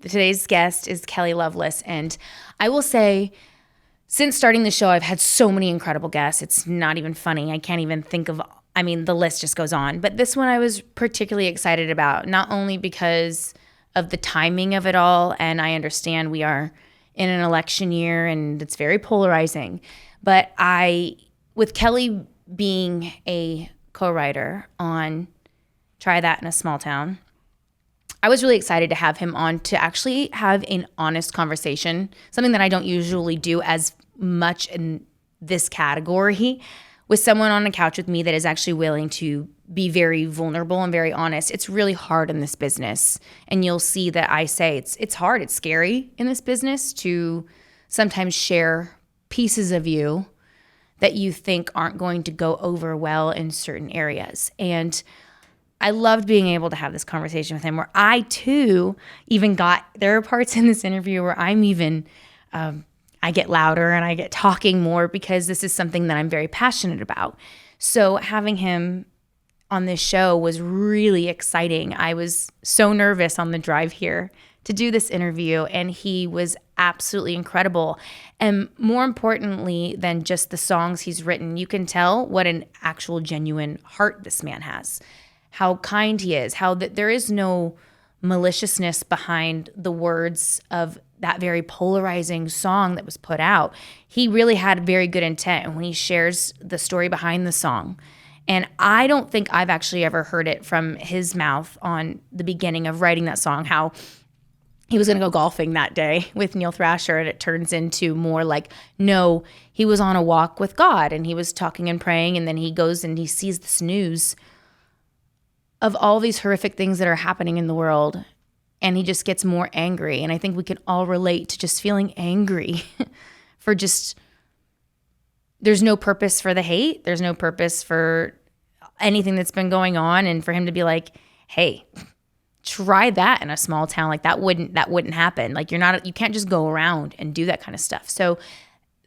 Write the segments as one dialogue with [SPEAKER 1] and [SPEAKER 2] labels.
[SPEAKER 1] Today's guest is Kelley Lovelace, and I will say, since starting the show, I've had so many incredible guests. It's not even funny. I can't even think of, the list just goes on. But this one I was particularly excited about, not only because of the timing of it all, and I understand we are in an election year and it's very polarizing, but with Kelley being a co-writer on Try That in a Small Town, I was really excited to have him on to actually have an honest conversation, something that I don't usually do as much in this category, with someone on a couch with me that is actually willing to be very vulnerable and very honest. It's really hard in this business. And you'll see that I say it's hard, it's scary in this business to sometimes share pieces of you that you think aren't going to go over well in certain areas. And I loved being able to have this conversation with him where I too there are parts in this interview where I get louder and I get talking more because this is something that I'm very passionate about. So having him on this show was really exciting. I was so nervous on the drive here to do this interview, and he was absolutely incredible. And more importantly than just the songs he's written, you can tell what an actual genuine heart this man has, how kind he is, how there is no maliciousness behind the words of that very polarizing song that was put out. He really had very good intent when he shares the story behind the song. And I don't think I've actually ever heard it from his mouth on the beginning of writing that song, how he was going to go golfing that day with Neil Thrasher, and it turns into more like, no, he was on a walk with God and he was talking and praying, and then he goes and he sees this news of all these horrific things that are happening in the world, and he just gets more angry. And I think we can all relate to just feeling angry for just, there's no purpose for the hate. There's no purpose for anything that's been going on. And for him to be like, hey, try that in a small town. Like that wouldn't happen. Like you can't just go around and do that kind of stuff. So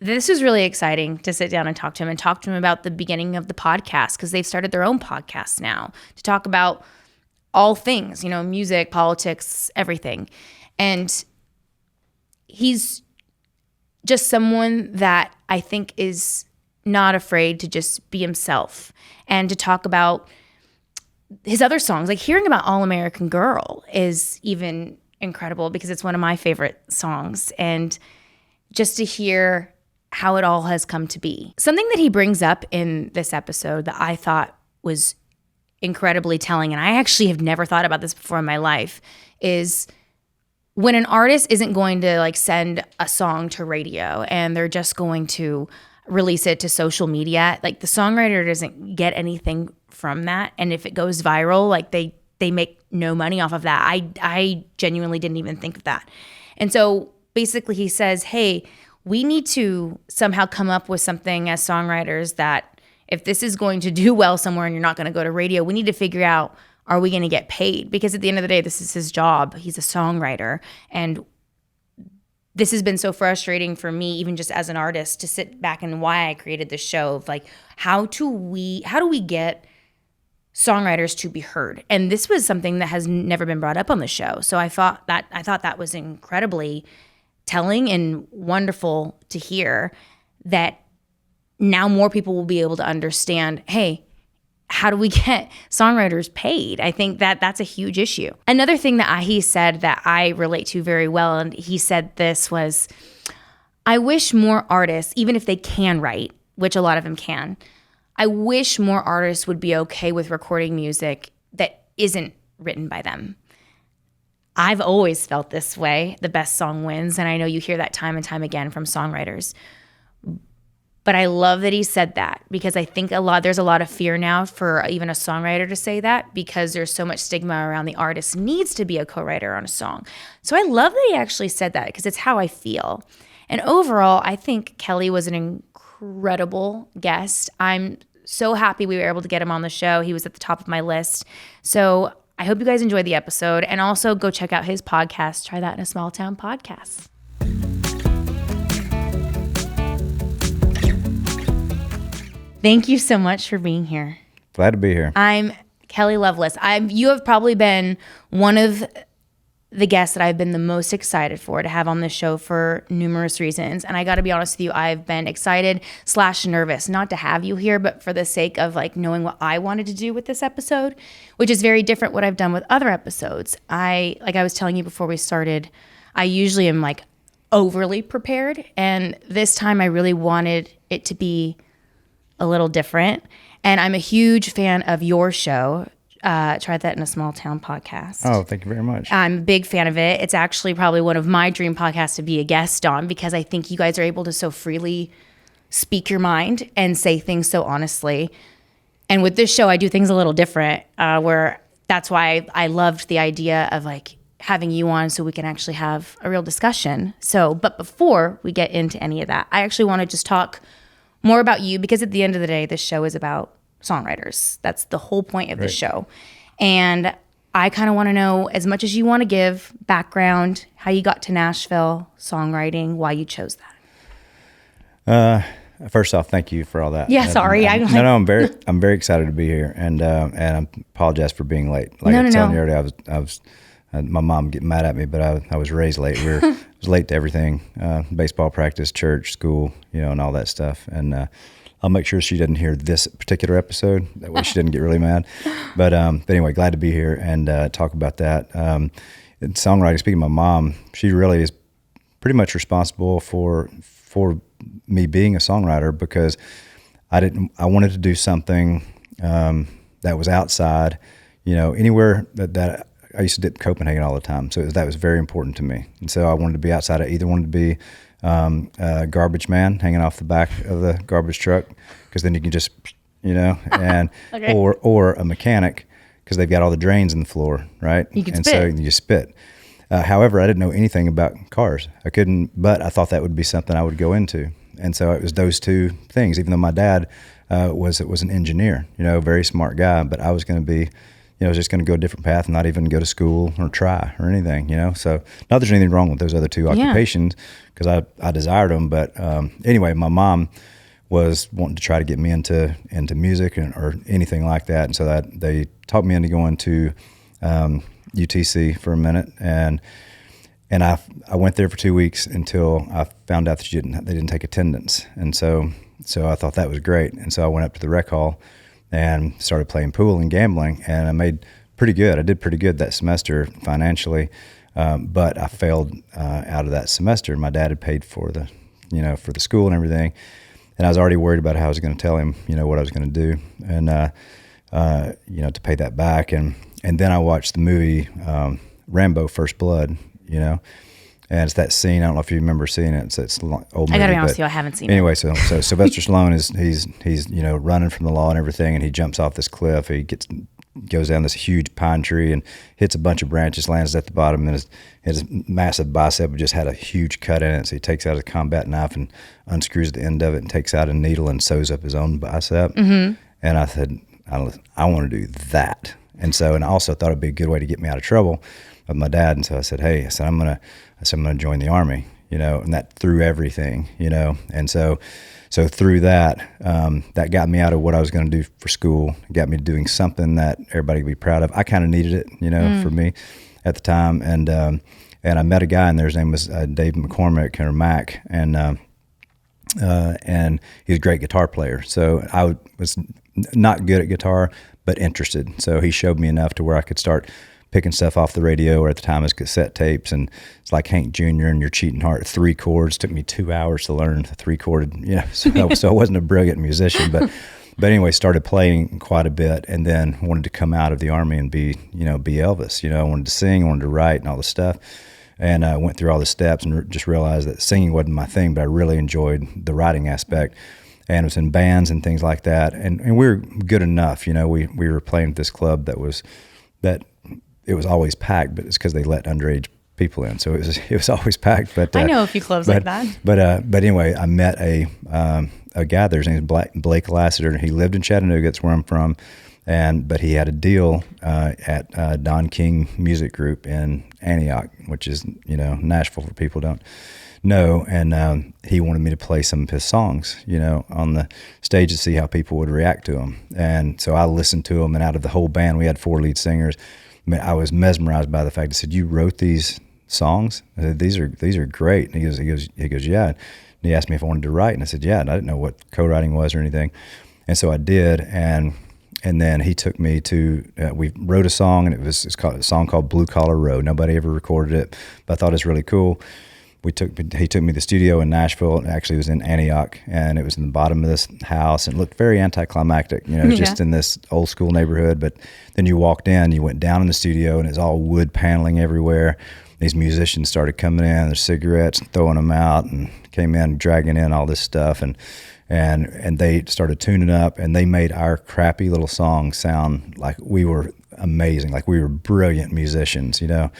[SPEAKER 1] this was really exciting to sit down and talk to him about the beginning of the podcast, because they've started their own podcast now to talk about all things, music, politics, everything. And he's just someone that I think is not afraid to just be himself and to talk about his other songs. Like hearing about All American Girl is even incredible because it's one of my favorite songs. And just to hear how it all has come to be. Something that he brings up in this episode that I thought was incredibly telling, and I actually have never thought about this before in my life, is when an artist isn't going to send a song to radio and they're just going to release it to social media, the songwriter doesn't get anything from that. And if it goes viral, they make no money off of that. I genuinely didn't even think of that. And so basically he says, hey, we need to somehow come up with something as songwriters that if this is going to do well somewhere and you're not going to go to radio, we need to figure out, are we going to get paid? Because at the end of the day, this is his job. He's a songwriter. And this has been so frustrating for me, even just as an artist, to sit back and why I created this show of how do we get songwriters to be heard? And this was something that has never been brought up on the show. So I thought that was incredibly telling and wonderful to hear, that now more people will be able to understand, hey, how do we get songwriters paid? I think that that's a huge issue. Another thing that he said that I relate to very well, and he said this was, I wish more artists, even if they can write, which a lot of them can, I wish more artists would be okay with recording music that isn't written by them. I've always felt this way. The best song wins. And I know you hear that time and time again from songwriters. But I love that he said that, because I think there's a lot of fear now for even a songwriter to say that, because there's so much stigma around the artist needs to be a co-writer on a song. So I love that he actually said that, because it's how I feel. And overall, I think Kelley was an incredible guest. I'm so happy we were able to get him on the show. He was at the top of my list. So I hope you guys enjoyed the episode, and also go check out his podcast, Try That in a Small Town Podcast. Thank you so much for being here.
[SPEAKER 2] Glad to be here.
[SPEAKER 1] I'm Kelley Lovelace. You have probably been one of the guest that I've been the most excited for to have on this show for numerous reasons. And I got to be honest with you, I've been excited / nervous not to have you here, but for the sake of like knowing what I wanted to do with this episode, which is very different what I've done with other episodes. Like I was telling you before we started, I usually am like overly prepared. And this time I really wanted it to be a little different. And I'm a huge fan of your show. Tried that in a small town podcast.
[SPEAKER 2] Oh, thank you very much.
[SPEAKER 1] I'm a big fan of it. It's actually probably one of my dream podcasts to be a guest on, because I think you guys are able to so freely speak your mind and say things so honestly. And with this show, I do things a little different, where that's why I loved the idea of like having you on so we can actually have a real discussion. So, but before we get into any of that, I actually want to just talk more about you, because at the end of the day, this show is about songwriters. That's the whole point of the show. And I kind of want to know, as much as you want to give background, how you got to Nashville, songwriting, why you chose that.
[SPEAKER 2] First off, thank you for all that.
[SPEAKER 1] Yeah, sorry.
[SPEAKER 2] I'm very excited to be here, and I apologize for being late. Like I was telling you earlier, I was my mom getting mad at me, but I was raised late. I was late to everything: baseball practice, church, school, and all that stuff. And I'll make sure she doesn't hear this particular episode. That way she doesn't get really mad. But anyway, glad to be here and talk about that. Songwriting, speaking of my mom, she really is pretty much responsible for me being a songwriter, because I wanted to do something that was outside, anywhere that I used to dip Copenhagen all the time. So that was very important to me. And so I wanted to be outside. I either wanted to be a garbage man hanging off the back of the garbage truck, because then you can just, and
[SPEAKER 1] okay.
[SPEAKER 2] or a mechanic, because they've got all the drains in the floor, right?
[SPEAKER 1] You can
[SPEAKER 2] and
[SPEAKER 1] spit.
[SPEAKER 2] So you spit. However, I didn't know anything about cars. I couldn't, but I thought that would be something I would go into. And so it was those two things, even though my dad was an engineer, very smart guy, but I was going to be, I was just going to go a different path and not even go to school or try or anything, So not that there's anything wrong with those other two occupations, because I desired them. But anyway, my mom was wanting to try to get me into music or anything like that. And so that they talked me into going to UTC for a minute. And I went there for 2 weeks until I found out that they didn't take attendance. And so I thought that was great. And so I went up to the rec hall and started playing pool and gambling, and I made pretty good. I did pretty good that semester financially, but I failed out of that semester. My dad had paid for the school and everything, and I was already worried about how I was going to tell him, what I was going to do, and to pay that back. And then I watched the movie Rambo: First Blood, And it's that scene. I don't know if you remember seeing it. It's an old movie. I
[SPEAKER 1] gotta be honest with you, I haven't seen it.
[SPEAKER 2] Anyway, so Sylvester Stallone he's running from the law and everything, and he jumps off this cliff. He goes down this huge pine tree and hits a bunch of branches, lands at the bottom, and his massive bicep just had a huge cut in it. So he takes out a combat knife and unscrews the end of it and takes out a needle and sews up his own bicep. Mm-hmm. And I said, I want to do that. And I also thought it'd be a good way to get me out of trouble with my dad. And so I said, I'm gonna join the Army, and that threw everything, And so through that, that got me out of what I was going to do for school. It got me doing something that everybody would be proud of. I kind of needed it, for me at the time. And I met a guy in there. His name was Dave McCormick, or Mac, and he was a great guitar player. So I was not good at guitar, but interested. So he showed me enough to where I could start picking stuff off the radio, or at the time it was cassette tapes, and it's like Hank Jr. and Your Cheating Heart, 3 chords. Took me 2 hours to learn the 3-chorded, so I wasn't a brilliant musician, but anyway, started playing quite a bit, and then wanted to come out of the Army and be Elvis. I wanted to sing, I wanted to write and all this stuff, and I went through all the steps and just realized that singing wasn't my thing, but I really enjoyed the writing aspect. And it was in bands and things like that, and we were good enough. We were playing at this club that it was always packed, but it's because they let underage people in, so it was always packed. But
[SPEAKER 1] I know a few clubs like that.
[SPEAKER 2] But anyway, I met a guy there. His name is Blake Lassiter. He lived in Chattanooga. That's where I'm from, but he had a deal at Don King Music Group in Antioch, which is Nashville for people who don't know. And he wanted me to play some of his songs, on the stage to see how people would react to them. And so I listened to them, and out of the whole band, we had 4 lead singers. I mean, I was mesmerized by the fact. I said, "You wrote these songs?" I said, "These are great." And he goes, "Yeah." And he asked me if I wanted to write, and I said, "Yeah." And I didn't know what co-writing was or anything, and so I did. And then he took me to, we wrote a song, and it's called a song called Blue Collar Road. Nobody ever recorded it, but I thought it was really cool. He took me to the studio in Nashville. Actually, it was in Antioch, and it was in the bottom of this house, and it looked very anticlimactic, just in this old school neighborhood. But then you walked in, you went down in the studio, and it's all wood paneling everywhere. These musicians started coming in, their cigarettes, and throwing them out, and came in, dragging in all this stuff, and they started tuning up, and they made our crappy little song sound like we were amazing, like we were brilliant musicians, and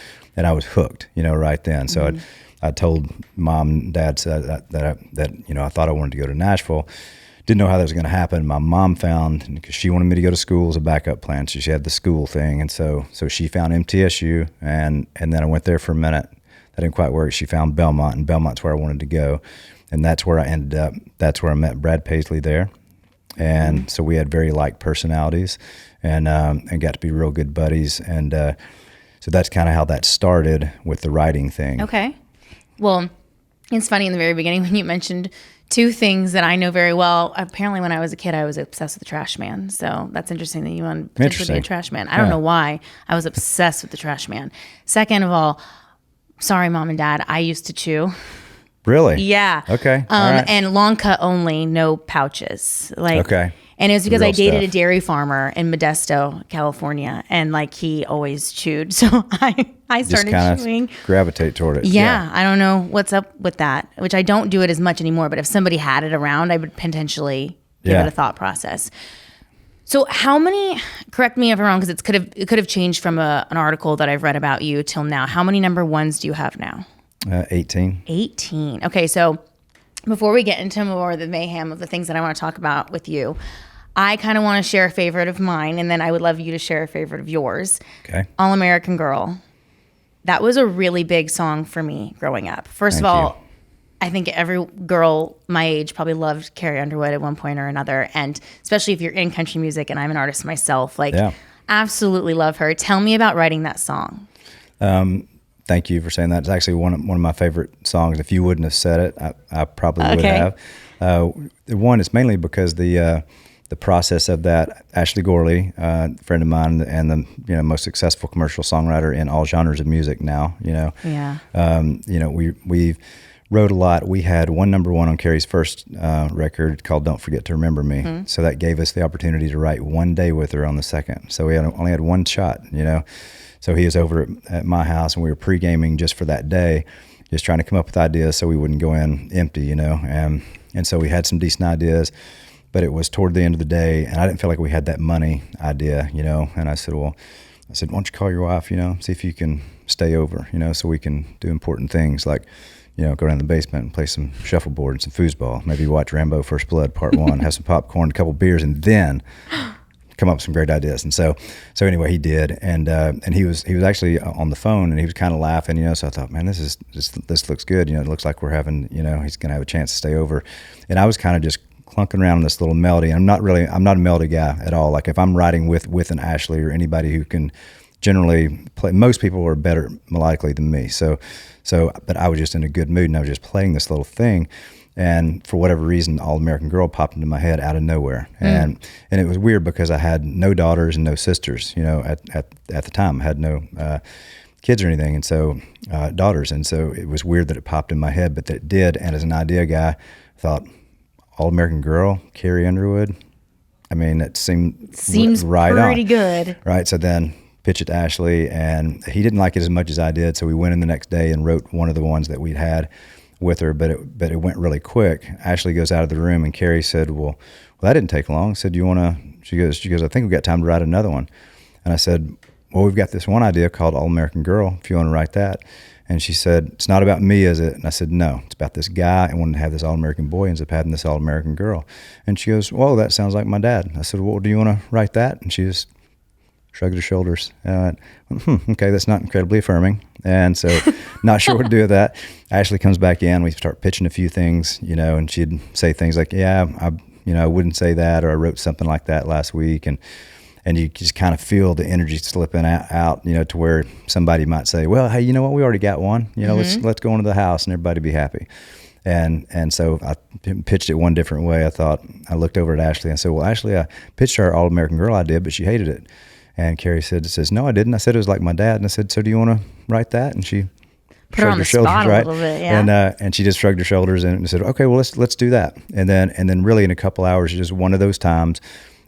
[SPEAKER 2] I was hooked, right then. So I told Mom and Dad that I thought I wanted to go to Nashville. Didn't know how that was going to happen. My mom found, because she wanted me to go to school as a backup plan, so she had the school thing, and so she found MTSU, and then I went there for a minute. That didn't quite work. She found Belmont, and Belmont's where I wanted to go. And that's where I ended up. That's where I met Brad Paisley there. And so we had very like personalities, and got to be real good buddies. And so that's kind of how that started with the writing thing.
[SPEAKER 1] Okay. Well, it's funny in the very beginning when you mentioned two things that I know very well. Apparently when I was a kid, I was obsessed with the Trash Man. So that's interesting that you want to potentially be a trash man. I don't know why. I was obsessed with the Trash Man. Second of all, sorry, Mom and Dad, I used to chew.
[SPEAKER 2] Really?
[SPEAKER 1] Yeah.
[SPEAKER 2] Okay. All right.
[SPEAKER 1] And long cut only, no pouches.
[SPEAKER 2] Okay.
[SPEAKER 1] And it was because
[SPEAKER 2] Real
[SPEAKER 1] I dated
[SPEAKER 2] stuff.
[SPEAKER 1] a dairy farmer in Modesto, California, and he always chewed. So I started chewing.
[SPEAKER 2] Gravitate toward it.
[SPEAKER 1] Yeah, I don't know what's up with that, which I don't do it as much anymore. But if somebody had it around, I would potentially give it a thought process. So how many, correct me if I'm wrong, because it could have changed from an article that I've read about you till now. How many number ones do you have now?
[SPEAKER 2] 18.
[SPEAKER 1] 18. Okay, so before we get into more of the mayhem of the things that I want to talk about with you, I kind of want to share a favorite of mine, and then I would love you to share a favorite of yours.
[SPEAKER 2] Okay.
[SPEAKER 1] All American Girl. That was a really big song for me growing up. First of all, I think every girl my age probably loved Carrie Underwood at one point or another, and especially if you're in country music, and I'm an artist myself, absolutely love her. Tell me about writing that song.
[SPEAKER 2] Thank you for saying that. It's actually one of my favorite songs. If you wouldn't have said it, I probably would have. One, it's mainly because the process of that. Ashley Gorley, a friend of mine, and the most successful commercial songwriter in all genres of music now. We wrote a lot. We had one number one on Carrie's first record called "Don't Forget to Remember Me." Mm-hmm. So that gave us the opportunity to write one day with her on the second. So we only had one shot. So he was over at my house, and we were pre-gaming just for that day, just trying to come up with ideas so we wouldn't go in empty, and so we had some decent ideas, but it was toward the end of the day, and I didn't feel like we had that money idea, and I said, why don't you call your wife, see if you can stay over, so we can do important things like, go down in the basement and play some shuffleboard and some foosball, maybe watch Rambo First Blood Part 1, have some popcorn, a couple beers, and then come up with some great ideas. And so anyway, he did, and he was actually on the phone, and he was kind of laughing, so I thought, man, this looks good. It looks like we're having, he's going to have a chance to stay over. And I was kind of just clunking around on this little melody. I'm not a melody guy at all. Like if I'm writing with an Ashley or anybody who can generally play, most people are better melodically than me. So, but I was just in a good mood, and I was just playing this little thing. And for whatever reason, All American Girl popped into my head out of nowhere. And it was weird because I had no daughters and no sisters, at the time. I had no kids or anything, and so daughters. And so it was weird that it popped in my head, but that it did. And as an idea guy, I thought, All American Girl, Carrie Underwood. I mean, it seems right
[SPEAKER 1] pretty
[SPEAKER 2] on.
[SPEAKER 1] Good.
[SPEAKER 2] Right, so then pitch it to Ashley, and he didn't like it as much as I did, so we went in the next day and wrote one of the ones that we'd had with her, but it went really quick. Ashley goes out of the room, and Carrie said, well, that didn't take long. I said, do you want to, she goes, I think we've got time to write another one. And I said, well, we've got this one idea called All American Girl, if you want to write that. And she said, it's not about me, is it? And I said, no, it's about this guy and wanting to have this All-American boy, ends up having this All-American girl. And she goes, whoa, that sounds like my dad. I said, well, do you want to write that? And she just shrugged her shoulders. Okay, that's not incredibly affirming. And so not sure what to do with that. Ashley comes back in, we start pitching a few things, and she'd say things like, yeah, I wouldn't say that, or I wrote something like that last week. And and you just kind of feel the energy slipping out, you know, to where somebody might say, well, hey, you know what, we already got one, you know, let's go into the house and everybody be happy. And so I pitched it one different way. I looked over at Ashley and I said, well, Ashley, I pitched her All-American Girl idea, but she hated it. And Carrie says, no, I didn't. I said, it was like my dad. And I said, so do you want to write that? And she
[SPEAKER 1] put her on the spot a little bit, yeah.
[SPEAKER 2] And she just shrugged her shoulders and said, okay, well, let's do that. And then really in a couple hours, just one of those times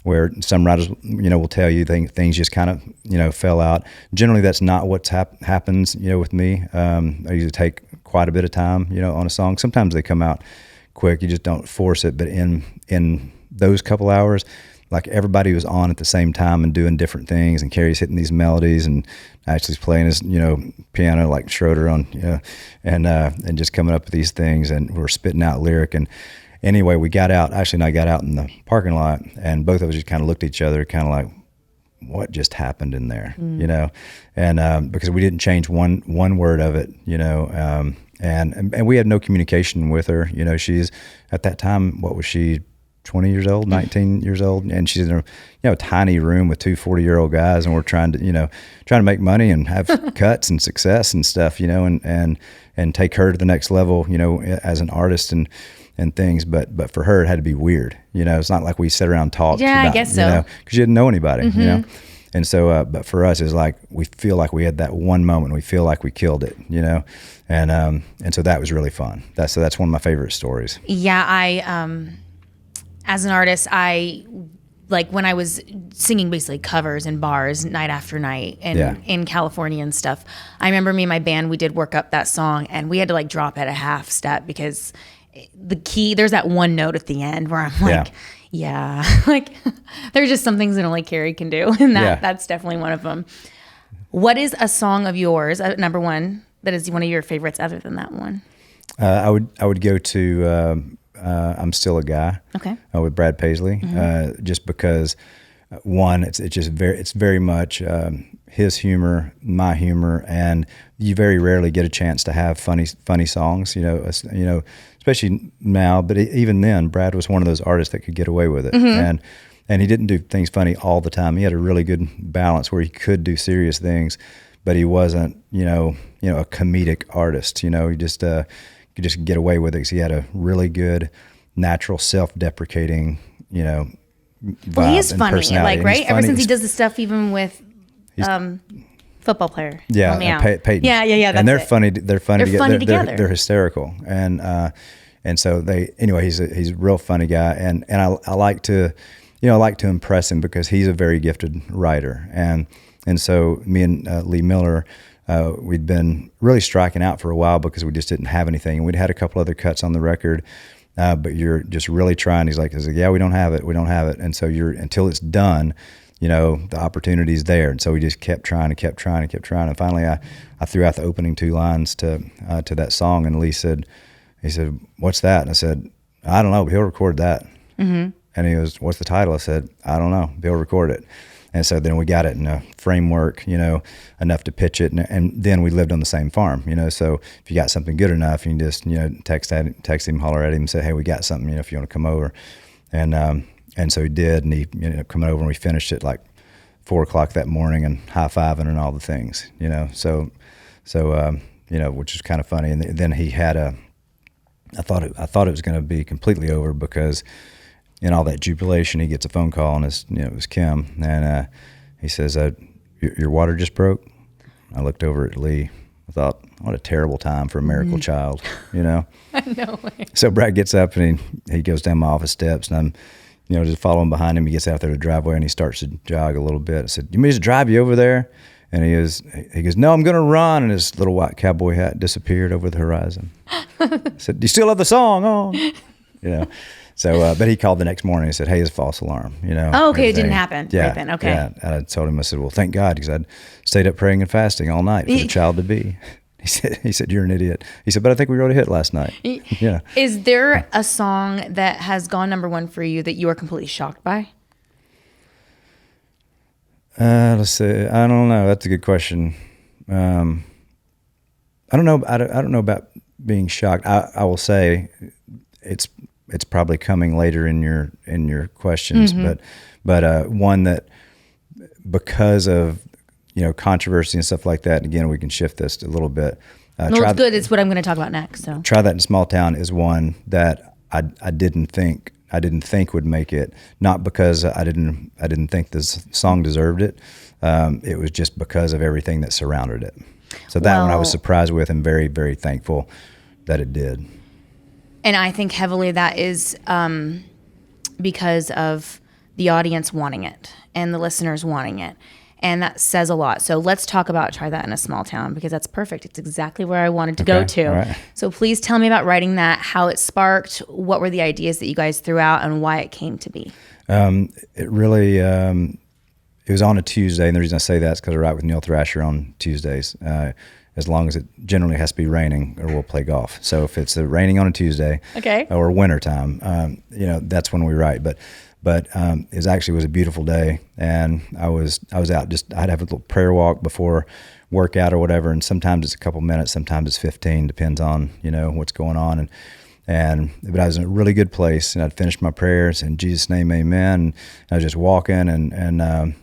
[SPEAKER 2] where some writers, you know, will tell you things just kind of, you know, fell out. Generally, that's not what happens, you know, with me. I usually take quite a bit of time, you know, on a song. Sometimes they come out quick. You just don't force it. But in those couple hours, like everybody was on at the same time and doing different things, and Carrie's hitting these melodies and Ashley's playing his, you know, piano like Schroeder on, you know, and just coming up with these things, and we're spitting out lyric. And anyway, Ashley and I got out in the parking lot, and both of us just kind of looked at each other, kind of like, what just happened in there, you know? And because we didn't change one word of it, you know, and we had no communication with her. You know, she's at that time, what was she, 20 years old, 19 years old, and she's in a, you know, tiny room with two 40-year-old guys, and we're trying to make money and have cuts and success and stuff, you know, and take her to the next level, you know, as an artist and things. But for her, it had to be weird, you know. It's not like we sat around and talked.
[SPEAKER 1] Yeah,
[SPEAKER 2] about,
[SPEAKER 1] I guess so.
[SPEAKER 2] You know, because you didn't know anybody, you know. And so, but for us, it's like we feel like we had that one moment. We feel like we killed it, you know, and so that was really fun. That's one of my favorite stories.
[SPEAKER 1] Yeah, as an artist, I like when I was singing basically covers in bars night after night and in California and stuff. I remember me and my band, we did work up that song, and we had to like drop at a half step because the key, there's that one note at the end where I'm like, yeah. Like there's just some things that only Carrie can do, and that's definitely one of them. What is a song of yours, number one, that is one of your favorites other than that one? I
[SPEAKER 2] would go to I'm Still a Guy.
[SPEAKER 1] Okay.
[SPEAKER 2] With Brad Paisley, just because one, it's very much his humor, my humor, and you very rarely get a chance to have funny songs. You know, especially now. But even then, Brad was one of those artists that could get away with it, and he didn't do things funny all the time. He had a really good balance where he could do serious things, but he wasn't, you know, a comedic artist. You know, he just could just get away with it because he had a really good, natural, self-deprecating, you know, vibe.
[SPEAKER 1] Well, he is funny,
[SPEAKER 2] personality.
[SPEAKER 1] like, right? Ever since he does the stuff even with football player.
[SPEAKER 2] Yeah, Peyton.
[SPEAKER 1] Yeah.
[SPEAKER 2] And they're funny. They're funny
[SPEAKER 1] together.
[SPEAKER 2] They're hysterical, and so anyway, he's a real funny guy, and I like to, you know, I like to impress him because he's a very gifted writer, and so me and Lee Miller. We'd been really striking out for a while because we just didn't have anything. And we'd had a couple other cuts on the record, but you're just really trying. He's like, yeah, we don't have it. And so until it's done, you know, the opportunity's there. And so we just kept trying. And finally I threw out the opening two lines to that song. And Lee said, what's that? And I said, I don't know, but he'll record that. And he goes, what's the title? I said, I don't know, he'll record it. And so then we got it in a framework, you know, enough to pitch it. And then we lived on the same farm, you know, so if you got something good enough, you can just, you know, text him, holler at him and say, hey, we got something, you know, if you want to come over. And so he did, and he ended up coming over, and we finished it like 4:00 that morning and high-fiving and all the things, you know, so you know, which is kind of funny. And then he had I thought it was going to be completely over because in all that jubilation, he gets a phone call, and it was Kim, and he says, your water just broke. I looked over at Lee. I thought, what a terrible time for a miracle child, you know?
[SPEAKER 1] No way.
[SPEAKER 2] So Brad gets up, and he goes down my office steps, and I'm, you know, just following behind him. He gets out there to the driveway, and he starts to jog a little bit. I said, you want me to drive you over there? And he goes, no, I'm going to run. And his little white cowboy hat disappeared over the horizon. I said, do you still have the song on? You know? So, but he called the next morning and said, hey, it's a false alarm, you know.
[SPEAKER 1] Oh, okay, it didn't happen right then, okay.
[SPEAKER 2] Yeah, and I told him, I said, well, thank God, because I'd stayed up praying and fasting all night for the child to be. He said, you're an idiot. He said, but I think we wrote a hit last night. Yeah.
[SPEAKER 1] Is there a song that has gone number one for you that you are completely shocked by?
[SPEAKER 2] Let's see. I don't know. That's a good question. I don't know. I don't know about being shocked. I will say it's probably coming later in your questions, but one that because of, controversy and stuff like that. And again, we can shift this a little bit.
[SPEAKER 1] No, it's good. It's what I'm going to talk about next. So
[SPEAKER 2] Try That in a Small Town is one that I didn't think would make it. Not because I didn't think this song deserved it. It was just because of everything that surrounded it. So that one I was surprised with and very, very thankful that it did.
[SPEAKER 1] And I think heavily that is because of the audience wanting it and the listeners wanting it. And that says a lot. So let's talk about Try That in a Small Town, because that's perfect. It's exactly where I wanted to go to.
[SPEAKER 2] Right.
[SPEAKER 1] So please tell me about writing that, how it sparked, what were the ideas that you guys threw out, and why it came to be.
[SPEAKER 2] It really, it was on a Tuesday. And the reason I say that is because I write with Neil Thrasher on Tuesdays. As long as it generally has to be raining, or we'll play golf. So if it's raining on a Tuesday, or wintertime, that's when we write. But it was a beautiful day, and I was out. I'd have a little prayer walk before workout or whatever, and sometimes it's a couple minutes, sometimes it's 15, depends on what's going on. But I was in a really good place, and I'd finished my prayers in Jesus' name, amen. And I was just walking and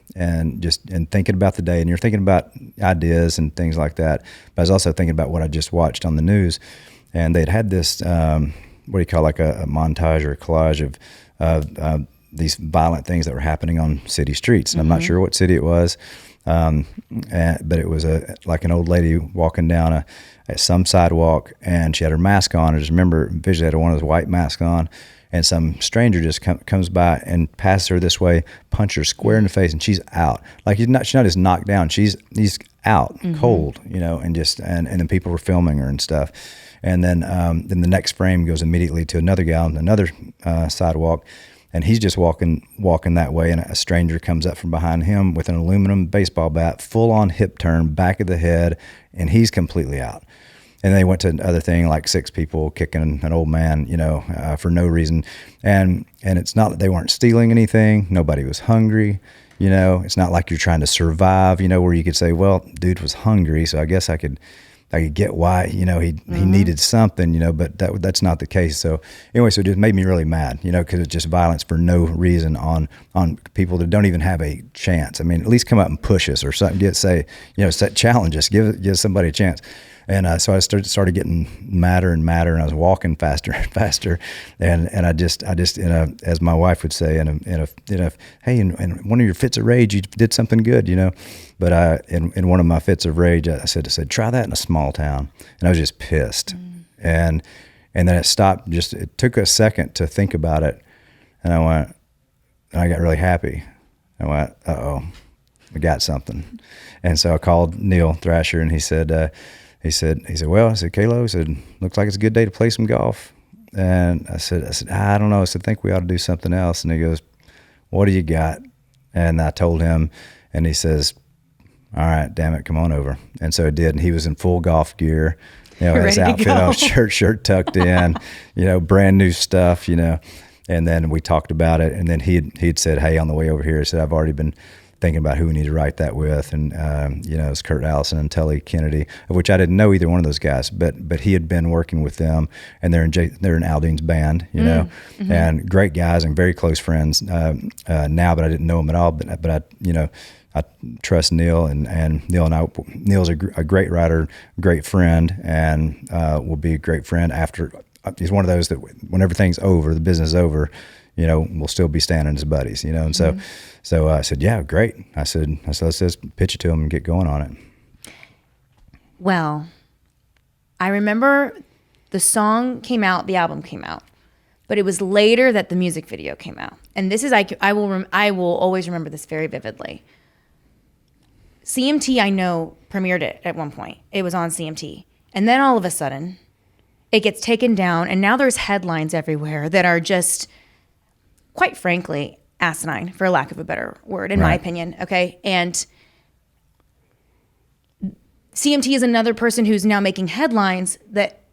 [SPEAKER 2] thinking about the day, and you're thinking about ideas and things like that. But I was also thinking about what I just watched on the news, and they'd had this what do you call, like a montage or a collage of these violent things that were happening on city streets. And I'm not sure what city it was, but it was like an old lady walking down some sidewalk, and she had her mask on. I just remember visually had one of those white masks on, and some stranger just comes by and passes her this way, punches her square in the face, and she's out. Like she's not just knocked down. He's out cold, and then people were filming her and stuff. And then the next frame goes immediately to another guy on another sidewalk, and he's just walking that way, and a stranger comes up from behind him with an aluminum baseball bat, full on hip turn, back of the head, and he's completely out. And they went to another thing, like 6 people kicking an old man, for no reason. And it's not that they weren't stealing anything. Nobody was hungry. It's not like you're trying to survive, where you could say, well, dude was hungry, so I guess I could get why, he needed something, but that's not the case. So anyway, so it just made me really mad, because it's just violence for no reason on people that don't even have a chance. I mean, at least come up and push us or something, set challenges, give somebody a chance. And so I started getting madder and madder, and I was walking faster and faster. And I just as my wife would say, hey, in one of your fits of rage, you did something good, But in one of my fits of rage, I said, try that in a small town. And I was just pissed. And then it stopped. It took a second to think about it. And I got really happy. I went, uh-oh, I got something. And so I called Neil Thrasher, and he said, well, I said, Kaylo, I said, looks like it's a good day to play some golf. And I said, I don't know. I said, I think we ought to do something else. And he goes, what do you got? And I told him, and he says, all right, damn it, come on over. And so I did. And he was in full golf gear, his outfit on, shirt tucked in, brand new stuff, And then we talked about it. And then he'd said, hey, on the way over here, he said, I've already been thinking about who we need to write that with, and it's Kurt Allison and Tully Kennedy, of which I didn't know either one of those guys, but he had been working with them, and they're in Aldine's band, and great guys and very close friends now, but I didn't know them at all. But I trust Neil, and Neil and I. Neil's a great writer, great friend, and will be a great friend after. He's one of those that when everything's over, the business is over, we'll still be standing as buddies, and so I said, yeah, great. I said, let's just pitch it to him and get going on it.
[SPEAKER 1] Well, I remember the song came out, the album came out, but it was later that the music video came out. And this is, I will always remember this very vividly. CMT, I know, premiered it at one point. It was on CMT. And then all of a sudden, it gets taken down, and now there's headlines everywhere that are just, quite frankly, asinine, for lack of a better word, in my opinion. Okay. And CMT is another person who's now making headlines that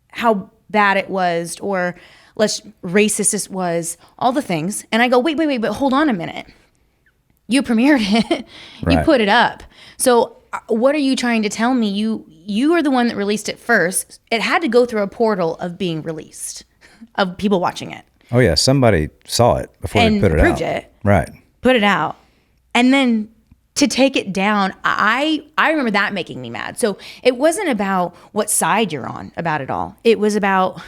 [SPEAKER 1] how bad it was, or less racist it was, all the things. And I go, wait, but hold on a minute. You premiered it. You put it up. So what are you trying to tell me? You are the one that released it first. It had to go through a portal of being released, of people watching it.
[SPEAKER 2] Oh yeah, somebody saw it before they put it out.
[SPEAKER 1] And proved it.
[SPEAKER 2] Right.
[SPEAKER 1] Put it out. And then to take it down, I remember that making me mad. So it wasn't about what side you're on about it all. It was about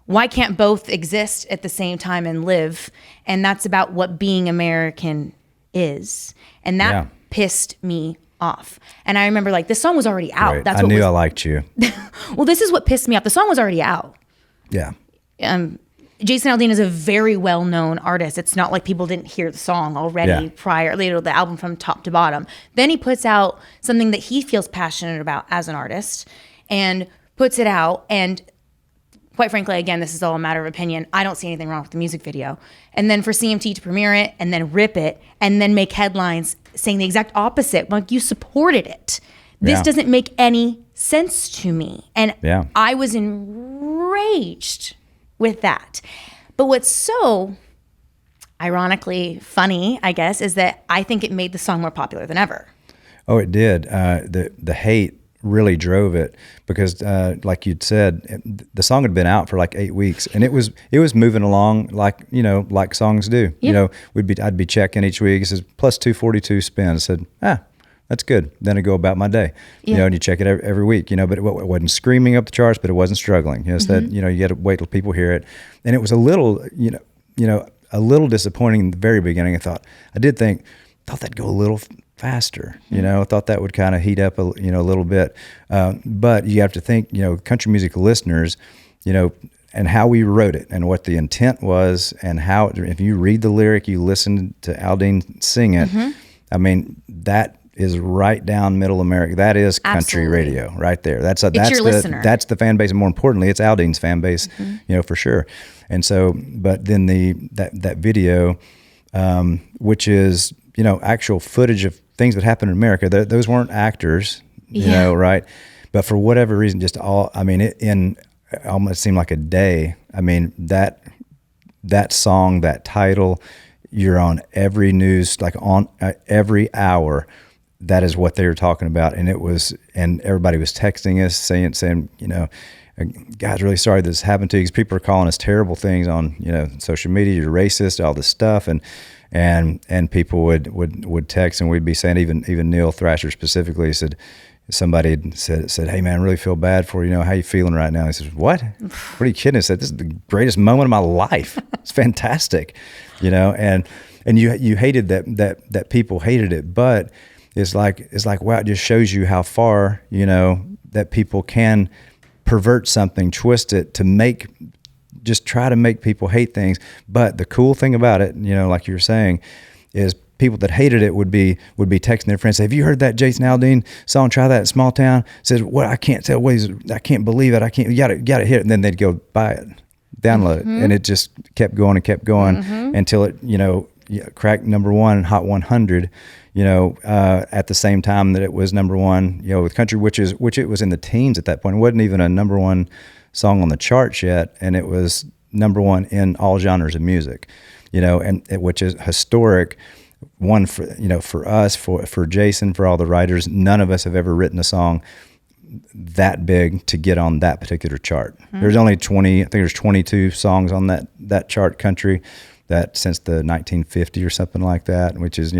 [SPEAKER 1] why can't both exist at the same time and live? And that's about what being American is. And that pissed me off. And I remember like this song was already out.
[SPEAKER 2] Right.
[SPEAKER 1] That's
[SPEAKER 2] I
[SPEAKER 1] what
[SPEAKER 2] knew I liked you.
[SPEAKER 1] Well, this is what pissed me off. The song was already out.
[SPEAKER 2] Yeah.
[SPEAKER 1] Jason Aldean is a very well-known artist. It's not like people didn't hear the song already prior, the album from top to bottom. Then he puts out something that he feels passionate about as an artist and puts it out. And quite frankly, again, this is all a matter of opinion. I don't see anything wrong with the music video. And then for CMT to premiere it and then rip it and then make headlines saying the exact opposite, like you supported it. This doesn't make any sense to me. And I was enraged with that. But what's so ironically funny, I guess, is that I think it made the song more popular than ever.
[SPEAKER 2] Oh, it did. The hate really drove it because, like you'd said, the song had been out for like 8 weeks, and it was moving along like like songs do. I'd be checking each week. It says plus 242 spin. I said, that's good. Then I go about my day. And you check it every week. But it wasn't screaming up the charts, but it wasn't struggling. So you got to wait till people hear it, and it was a little, a little disappointing in the very beginning. I thought that'd go a little faster. I thought that would kind of heat up a little bit. But you have to think, country music listeners, and how we wrote it and what the intent was and how, if you read the lyric, you listen to Aldean sing it. I mean, that is right down middle America. That is country radio right there. That's your listener. That's the fan base. And more importantly, it's Aldean's fan base, for sure. And so, but then that video, which is, actual footage of things that happen in America, those weren't actors, right? But for whatever reason, it almost seemed like a day. I mean, that song, that title, you're on every news, like on every hour. That is what they were talking about. And everybody was texting us saying, guys, really sorry this happened to you, because people are calling us terrible things on, social media, you're racist, all this stuff. And people would text, and we'd be saying, even Neil Thrasher specifically said, somebody had said, hey man, I really feel bad for you. How you feeling right now? He says, what are you kidding? I said, this is the greatest moment of my life. It's fantastic, and you hated that people hated it, but it's like, wow, it just shows you how far, that people can pervert something, twist it to just try to make people hate things. But the cool thing about it, like you were saying, is people that hated it would be texting their friends, say, have you heard that Jason Aldean song? Try that in Small Town. Says, what? I can't tell what I can't believe it. You gotta hit it. And then they'd go buy it, download it. And it just kept going and kept going until it, cracked number one, Hot 100, at the same time that it was number one, with country, which it was in the teens at that point. It wasn't even a number one song on the charts yet, and it was number one in all genres of music, which is historic. One for us, for Jason, for all the writers, none of us have ever written a song that big to get on that particular chart. There's only 22 songs on that chart, country, that since the 1950 or something like that, which is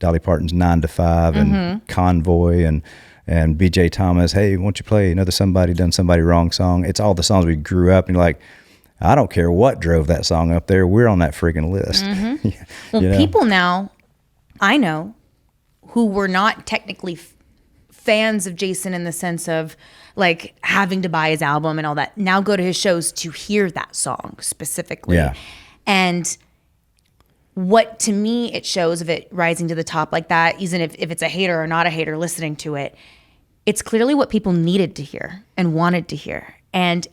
[SPEAKER 2] Dolly Parton's 9 to 5 and Convoy and B.J. Thomas, hey, won't you play another Somebody Done Somebody Wrong song? It's all the songs we grew up, and you're like, I don't care what drove that song up there. We're on that freaking list.
[SPEAKER 1] Well, people now, I know, who were not technically fans of Jason in the sense of like having to buy his album and all that, now go to his shows to hear that song specifically.
[SPEAKER 2] Yeah.
[SPEAKER 1] And what to me it shows of it rising to the top like that, even if it's a hater or not a hater listening to it, it's clearly what people needed to hear and wanted to hear. And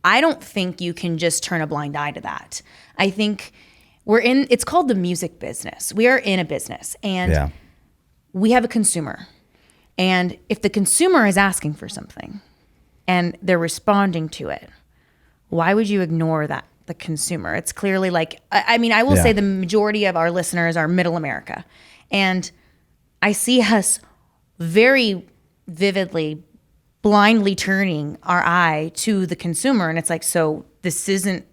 [SPEAKER 1] I don't think you can just turn a blind eye to that. I think it's called the music business. We are in a business, and we have a consumer. And if the consumer is asking for something and they're responding to it, why would you ignore that? The consumer. It's clearly like, I will say the majority of our listeners are middle America. And I see us very vividly, blindly turning our eye to the consumer. And it's like, so this isn't,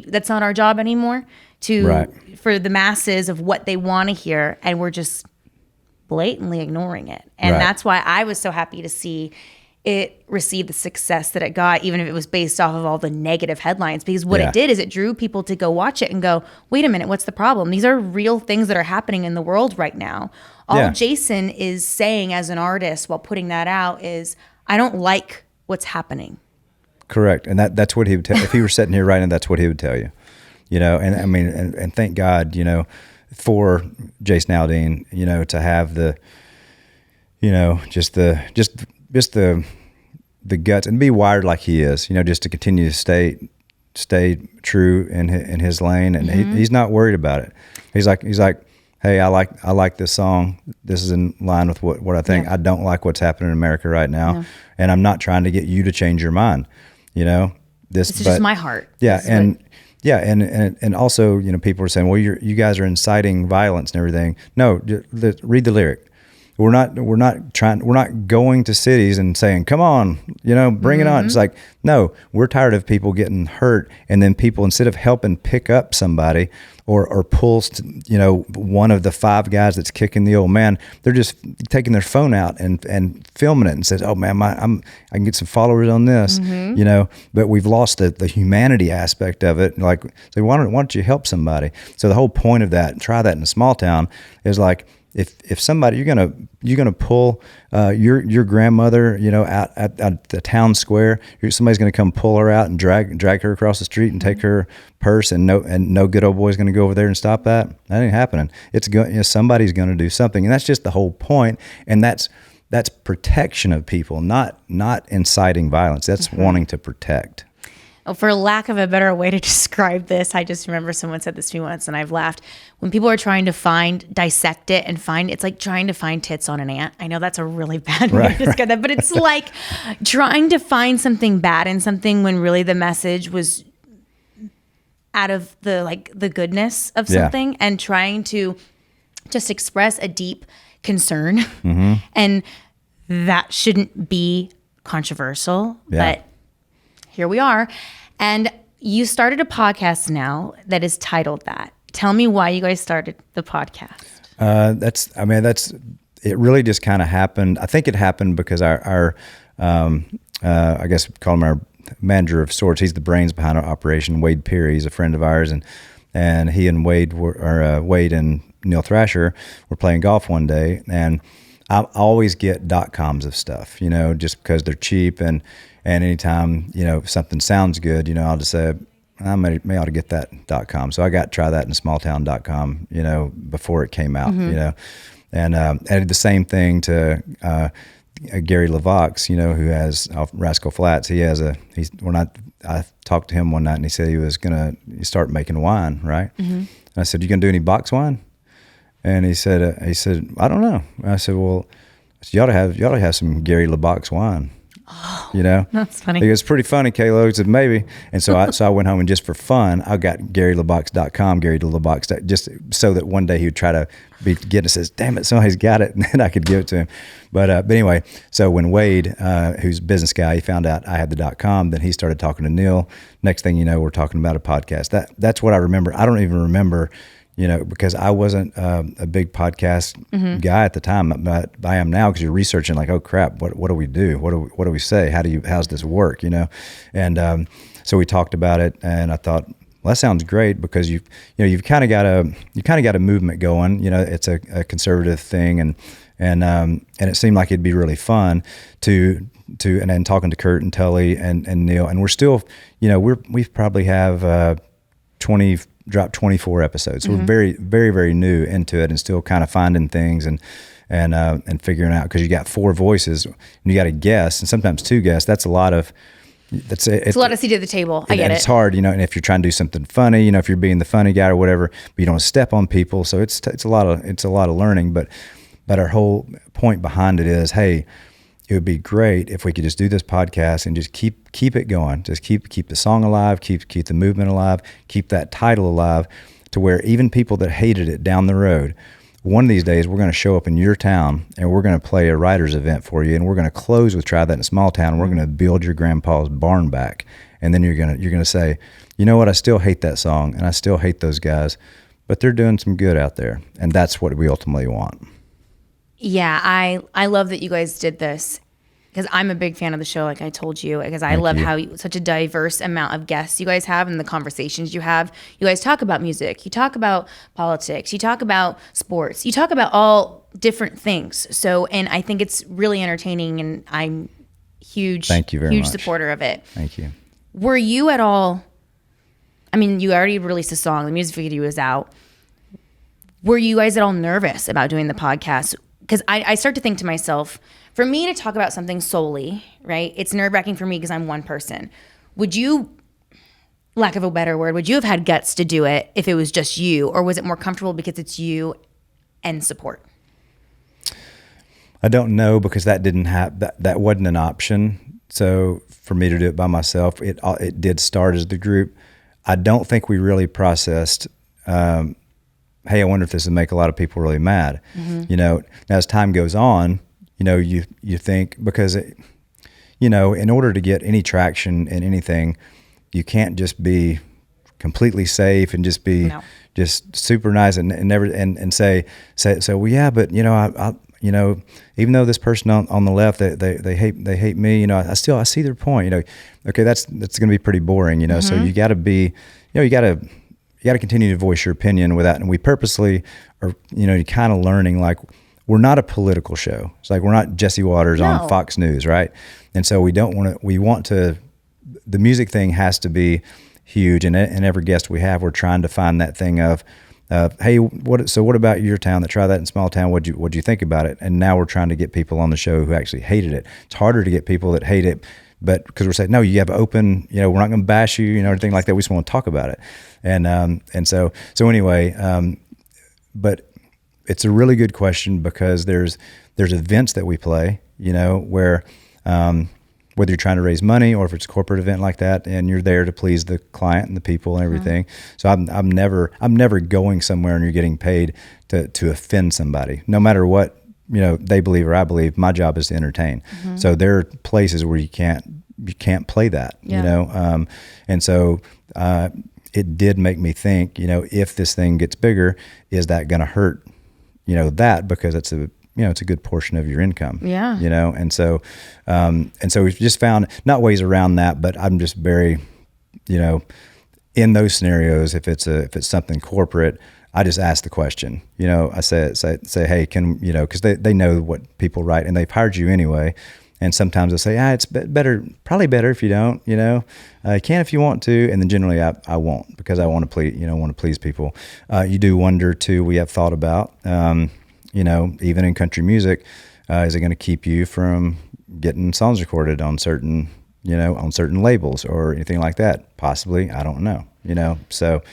[SPEAKER 1] that's not our job anymore for the masses of what they want to hear. And we're just blatantly ignoring it. And that's why I was so happy to see it receive the success that it got, even if it was based off of all the negative headlines, because what it did is it drew people to go watch it and go, wait a minute, what's the problem? These are real things that are happening in the world right now. All Jason is saying as an artist while putting that out is, I don't like what's happening.
[SPEAKER 2] Correct. And that's what he would tell if he were sitting here writing, that's what he would tell you. You know, and I mean, and thank God, you know, for Jason Aldean, you know, to have the, you know, just the guts and be wired like he is, you know, just to continue to stay true in his lane, and he's not worried about it. He's like, hey, I like this song. This is in line with what I think. I don't like what's happening in America right now, and I'm not trying to get you to change your mind. You know, this is just
[SPEAKER 1] my heart.
[SPEAKER 2] Yeah, and also, you know, people are saying, well, you guys are inciting violence and everything. No, read the lyric. We're not going to cities and saying, come on, you know, bring it on. It's like, no, we're tired of people getting hurt. And then people, instead of helping pick up somebody or pull, you know, one of the 5 guys that's kicking the old man, they're just taking their phone out and filming it and says, oh man, I can get some followers on this, you know, but we've lost the humanity aspect of it. Like, so why don't you help somebody? So the whole point of that, try that in a small town, is like, if somebody, you're gonna pull your grandmother, you know, out at the town square, somebody's gonna come pull her out and drag her across the street and take her purse, and no good old boy's gonna go over there and stop that. That ain't happening. It's going, you know, somebody's gonna do something, and that's just the whole point. And that's protection of people, not inciting violence. That's wanting to protect.
[SPEAKER 1] Oh, for lack of a better way to describe this, I just remember someone said this to me once, and I've laughed. When people are trying to dissect it and find, it's like trying to find tits on an ant. I know that's a really bad way to describe that, but it's like trying to find something bad in something when really the message was out of the goodness of something, and trying to just express a deep concern. And that shouldn't be controversial, but here we are. And you started a podcast now that is titled that. Tell me why you guys started the podcast. It really just kind of happened. I think it happened because our I guess we call him our manager of sorts. He's the brains behind our operation, Wade Peary. He's a friend of ours, and he and Wade Wade and Neil Thrasher were playing golf one day, and I always get .coms of stuff, you know, just because they're cheap, and anytime, you know, if something sounds good, you know, I'll just say, I may ought to get that .com. So I try that in smalltown.com, you know, before it came out, you know, and I did the same thing to Gary Lovelace, you know, who has Rascal Flatts. I talked to him one night, and he said he was going to start making wine, right? And I said, you going to do any box wine? And he said, I don't know. And I said, well, you ought to have some Gary Lovelace wine. Oh, you know, that's funny. It was pretty funny. Kayla said maybe, and so I went home, and just for fun, I got GaryLovelace.com, Gary Lovelace, just so that one day he would try to get it. Says, damn it, somebody's got it, and then I could give it to him. But anyway, so when Wade, who's a business guy, he found out I had the .com, then he started talking to Neil. Next thing you know, we're talking about a podcast. That's what I remember. I don't even remember, you know, because I wasn't a big podcast guy at the time, but I am now, because you're researching like, oh crap, what do we do? What do we say? How's this work? You know? And so we talked about it, and I thought, well, that sounds great, because you've kind of got a movement going. You know, it's a conservative thing, and it seemed like it'd be really fun to and then talking to Kurt and Tully and Neil, and we're still, you know, we probably have dropped 24 episodes. So we're very, very, very new into it, and still kind of finding things and figuring out, because you got 4 voices and you got a guest, and sometimes 2 guests. That's a lot of, it's a lot of seat at the table. I get it. It's hard, you know, and if you're trying to do something funny, you know, if you're being the funny guy or whatever, but you don't step on people. So it's a lot of learning, but our whole point behind it is, hey, it would be great if we could just do this podcast and just keep it going. Just keep the song alive, keep the movement alive, keep that title alive, to where even people that hated it down the road, one of these days we're going to show up in your town, and we're going to play a writer's event for you, and we're going to close with Try That in a Small Town, and we're going to build your grandpa's barn back. And then you're going to say, you know what, I still hate that song, and I still hate those guys, but they're doing some good out there. And that's what we ultimately want. Yeah, I love that you guys did this because I'm a big fan of the show, like I told you, because I
[SPEAKER 2] Thank
[SPEAKER 1] love
[SPEAKER 2] you.
[SPEAKER 1] how such a diverse amount of guests you guys have and the conversations you have. You guys talk about music, you talk about politics, you talk about sports, you talk about all different things. So, and I think it's really entertaining, and I'm
[SPEAKER 2] Thank you very
[SPEAKER 1] huge
[SPEAKER 2] much.
[SPEAKER 1] supporter of it.
[SPEAKER 2] Thank you.
[SPEAKER 1] Were you at all? I mean, you already released a song, the music video is out. Were you guys at all nervous about doing the podcast? Because I start to think to myself, for me to talk about something solely, right? It's nerve-wracking for me because I'm one person. Would you, lack of a better word, would you have had guts to do it if it was just you, or was it more comfortable because it's you and support?
[SPEAKER 2] I don't know, because that didn't have that wasn't an option. So for me to do it by myself, it did start as the group. I don't think we really processed. Hey, I wonder if this would make a lot of people really mad. You know, now as time goes on, you know, you think, because you know, in order to get any traction in anything, you can't just be completely safe and just be just super nice and never and say well, yeah, but you know, I you know, even though this person on the left, they hate me, you know, I see their point, you know. Okay, that's going to be pretty boring, you know. So you got to be, you know, you got to continue to voice your opinion without, and we purposely are, you know, kind of learning, like, we're not a political show. It's like, we're not Jesse Waters on Fox News, right? And so we want to, the music thing has to be huge. And every guest we have, we're trying to find that thing of, hey, what about your town that tried that in small town? What'd you think about it? And now we're trying to get people on the show who actually hated it. It's harder to get people that hate it, but because we're saying, no, you have open, you know, we're not going to bash you, you know, anything like that. We just want to talk about it. And so anyway, but it's a really good question, because there's events that we play, you know, where, whether you're trying to raise money or if it's a corporate event like that, and you're there to please the client and the people and everything. So I'm never going somewhere and you're getting paid to offend somebody, no matter what, you know, they believe or I believe. My job is to entertain. So there are places where you can't play that, you know? And so, it did make me think, you know, if this thing gets bigger, is that going to hurt, you know, that, because it's a good portion of your income. Yeah. You know, and so we've just found not ways around that, but I'm just very, you know, in those scenarios, if it's something corporate, I just ask the question, you know, I say, hey, can, you know, cause they know what people write and they've hired you anyway. And sometimes they'll say, it's probably better if you don't, you know, you can if you want to. And then generally I won't, because I want to please people. You do wonder too, we have thought about, you know, even in country music, is it going to keep you from getting songs recorded on certain labels or anything like that? Possibly. I don't know, you know, so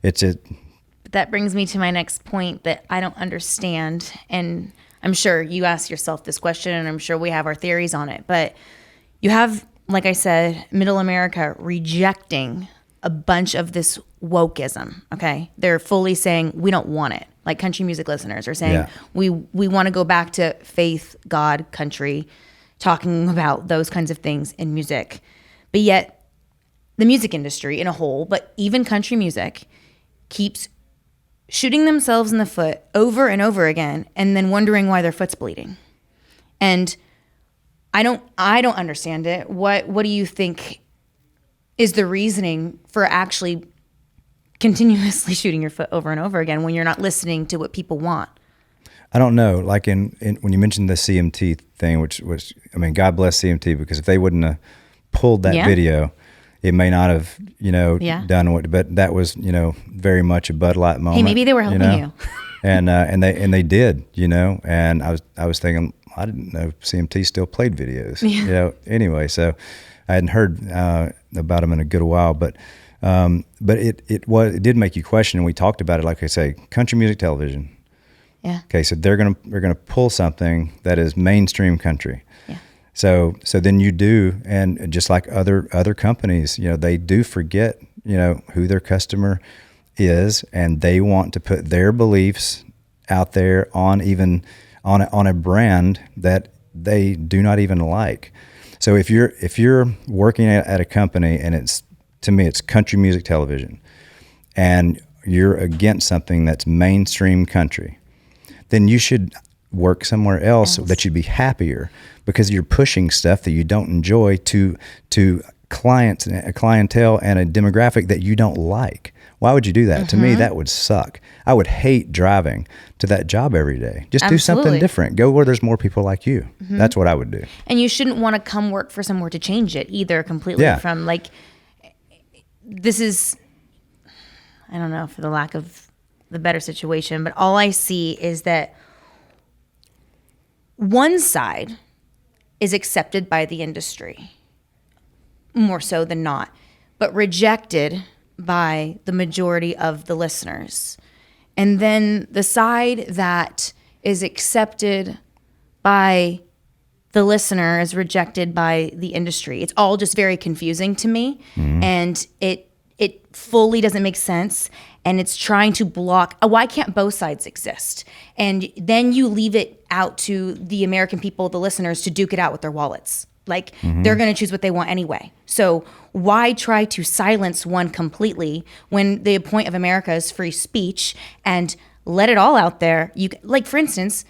[SPEAKER 1] that brings me to my next point that I don't understand. And I'm sure you ask yourself this question, and I'm sure we have our theories on it, but you have, like I said, middle America rejecting a bunch of this wokeism. Okay. They're fully saying, we don't want it. Like country music listeners are saying, we want to go back to faith, God, country, talking about those kinds of things in music. But yet the music industry in a whole, but even country music, keeps shooting themselves in the foot over and over again, and then wondering why their foot's bleeding. And I don't understand it. What do you think is the reasoning for actually continuously shooting your foot over and over again when you're not listening to what people want?
[SPEAKER 2] I don't know. Like in when you mentioned the CMT thing, which I mean, God bless CMT, because if they wouldn't have pulled that video, it may not have, you know, done what. But that was, you know, very much a Bud Light moment.
[SPEAKER 1] Hey, maybe they were helping you.
[SPEAKER 2] And they did, you know. And I was thinking, I didn't know CMT still played videos. You know. Anyway, so I hadn't heard about them in a good while, but it did make you question. And we talked about it, like I say, country music television.
[SPEAKER 1] Yeah.
[SPEAKER 2] Okay, so they're gonna pull something that is mainstream country. Yeah. So then you do, and just like other companies, you know, they do forget, you know, who their customer is, and they want to put their beliefs out there on a brand that they do not even like. So if you're working at a company and to me it's country music television, and you're against something that's mainstream country, then you should work somewhere else that you'd be happier, because you're pushing stuff that you don't enjoy to clients, a clientele and a demographic that you don't like. Why would you do that? To me, that would suck. I would hate driving to that job every day. Just do something different. Go where there's more people like you. That's what I would do.
[SPEAKER 1] And you shouldn't want to come work for somewhere to change it either completely from like, this is, I don't know, for the lack of the better situation, but all I see is that one side is accepted by the industry more so than not, but rejected by the majority of the listeners. And then the side that is accepted by the listener is rejected by the industry. It's all just very confusing to me. And it fully doesn't make sense. And it's trying to block, why can't both sides exist? And then you leave it out to the American people, the listeners, to duke it out with their wallets. Like, they're going to choose what they want anyway. So why try to silence one completely when the point of America is free speech, and let it all out there? You, like, for instance,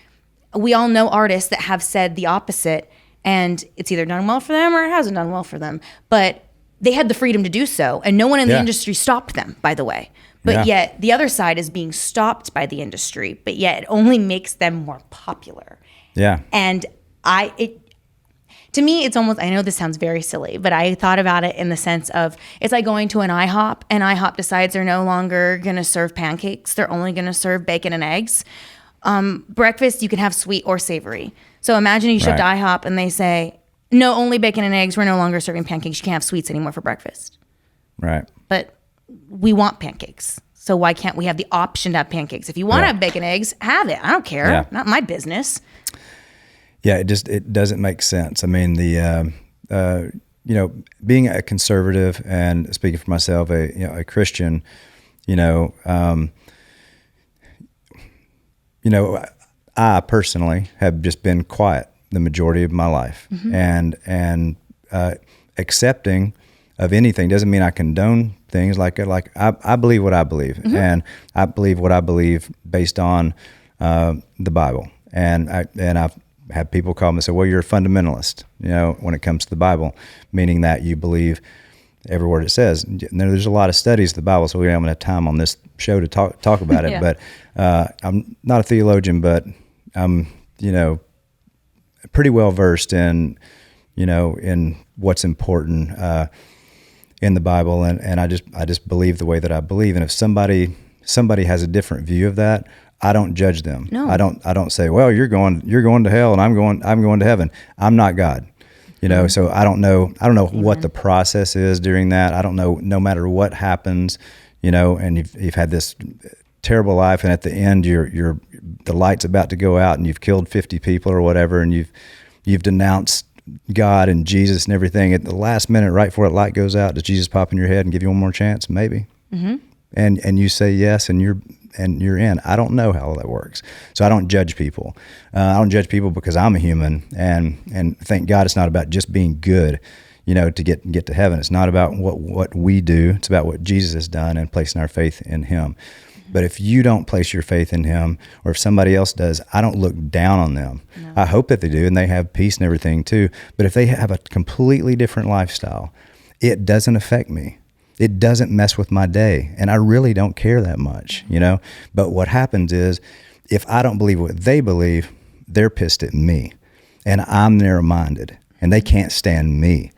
[SPEAKER 1] we all know artists that have said the opposite, and it's either done well for them or it hasn't done well for them. But they had the freedom to do so, and no one in the industry stopped them, by the way. But yet the other side is being stopped by the industry, but yet it only makes them more popular. Yeah. And to me, it's almost, I know this sounds very silly, but I thought about it in the sense of, it's like going to an IHOP, and IHOP decides they're no longer going to serve pancakes. They're only going to serve bacon and eggs. Breakfast, you can have sweet or savory. So imagine you show up to IHOP and they say, no, only bacon and eggs. We're no longer serving pancakes. You can't have sweets anymore for breakfast. Right. But we want pancakes. So why can't we have the option to have pancakes? If you want to have bacon and eggs, have it. I don't care. Yeah. Not my business.
[SPEAKER 2] Yeah, it doesn't make sense. I mean, being a conservative, and speaking for myself, a Christian, I personally have just been quiet the majority of my life, and accepting of anything doesn't mean I condone things. Like I believe what I believe, and I believe what I believe based on the Bible, and I've had people call me and say, well, you're a fundamentalist, when it comes to the Bible, meaning that you believe every word it says. There's a lot of studies of the Bible, so we don't have time on this show to talk about it. But I'm not a theologian, but I'm, pretty well versed in, in what's important in the Bible, and I just believe the way that I believe. And if somebody has a different view of that, I don't judge them. No. I don't say, well, you're going to hell and I'm going to heaven. I'm not God. So I don't know what the process is during that. I don't know, no matter what happens, and you've had this terrible life, and at the end the light's about to go out and you've killed 50 people or whatever, and you've denounced God and Jesus and everything. At the last minute, right before the light goes out, does Jesus pop in your head and give you one more chance? Maybe. And you say yes, and you're in. I don't know how that works. So I don't judge people. I don't judge people because I'm a human, and thank God it's not about just being good, to get to heaven. It's not about what we do. It's about what Jesus has done and placing our faith in him. But if you don't place your faith in him, or if somebody else does, I don't look down on them. No. I hope that they do, and they have peace and everything too. But if they have a completely different lifestyle, it doesn't affect me. It doesn't mess with my day, and I really don't care that much, But what happens is, if I don't believe what they believe, they're pissed at me, and I'm narrow-minded, and they can't stand me.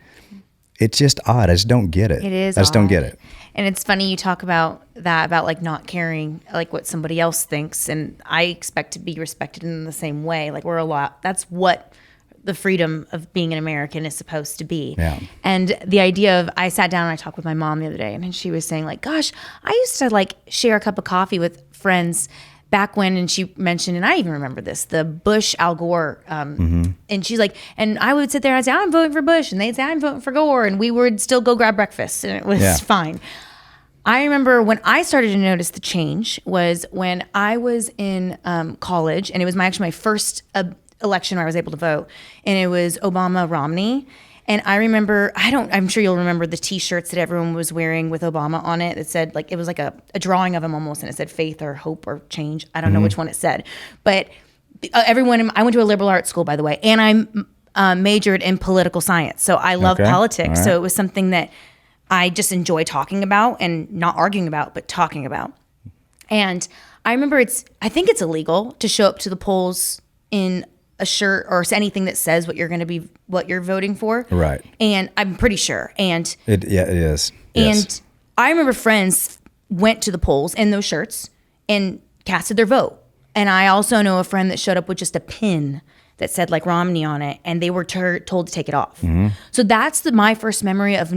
[SPEAKER 2] It's just odd. I just don't get it.
[SPEAKER 1] It is.
[SPEAKER 2] I just don't get it.
[SPEAKER 1] And it's funny you talk about that, about like not caring, like what somebody else thinks, and I expect to be respected in the same way. Like that's what the freedom of being an American is supposed to be. Yeah. And the idea of, I sat down and I talked with my mom the other day, and she was saying like, gosh, I used to like share a cup of coffee with friends back when, and she mentioned, and I even remember this, the Bush Al Gore, and she's like, and I would sit there and I'd say, I'm voting for Bush, and they'd say, I'm voting for Gore, and we would still go grab breakfast, and it was fine. I remember when I started to notice the change was when I was in college, and it was actually my first election where I was able to vote, and it was Obama-Romney. And I remember, I'm sure you'll remember the t-shirts that everyone was wearing with Obama on it. It said, like, it was like a drawing of him almost, and it said faith or hope or change. I don't know which one it said. But everyone. I went to a liberal arts school, by the way, and I majored in political science. So I love politics. Right. So it was something that I just enjoy talking about and not arguing about, but talking about. And I remember I think it's illegal to show up to the polls in a shirt or anything that says what you're voting for.
[SPEAKER 2] Right.
[SPEAKER 1] And I'm pretty sure. And
[SPEAKER 2] it is.
[SPEAKER 1] And
[SPEAKER 2] yes.
[SPEAKER 1] I remember friends went to the polls in those shirts and casted their vote. And I also know a friend that showed up with just a pin that said like Romney on it, and they were told to take it off. Mm-hmm. So that's my first memory of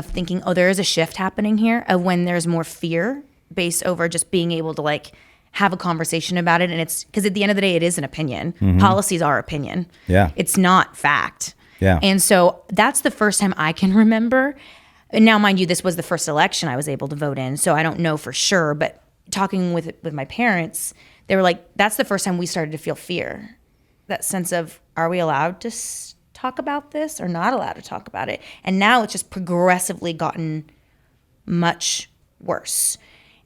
[SPEAKER 1] thinking, oh, there is a shift happening here of when there's more fear based over just being able to like have a conversation about it. And it's because at the end of the day, it is an opinion. Mm-hmm. Policies are opinion.
[SPEAKER 2] Yeah.
[SPEAKER 1] It's not fact.
[SPEAKER 2] Yeah.
[SPEAKER 1] And so that's the first time I can remember. And now, mind you, this was the first election I was able to vote in, so I don't know for sure. But talking with my parents, they were like, that's the first time we started to feel fear. That sense of, are we allowed to talk about this or not allowed to talk about it? And now it's just progressively gotten much worse.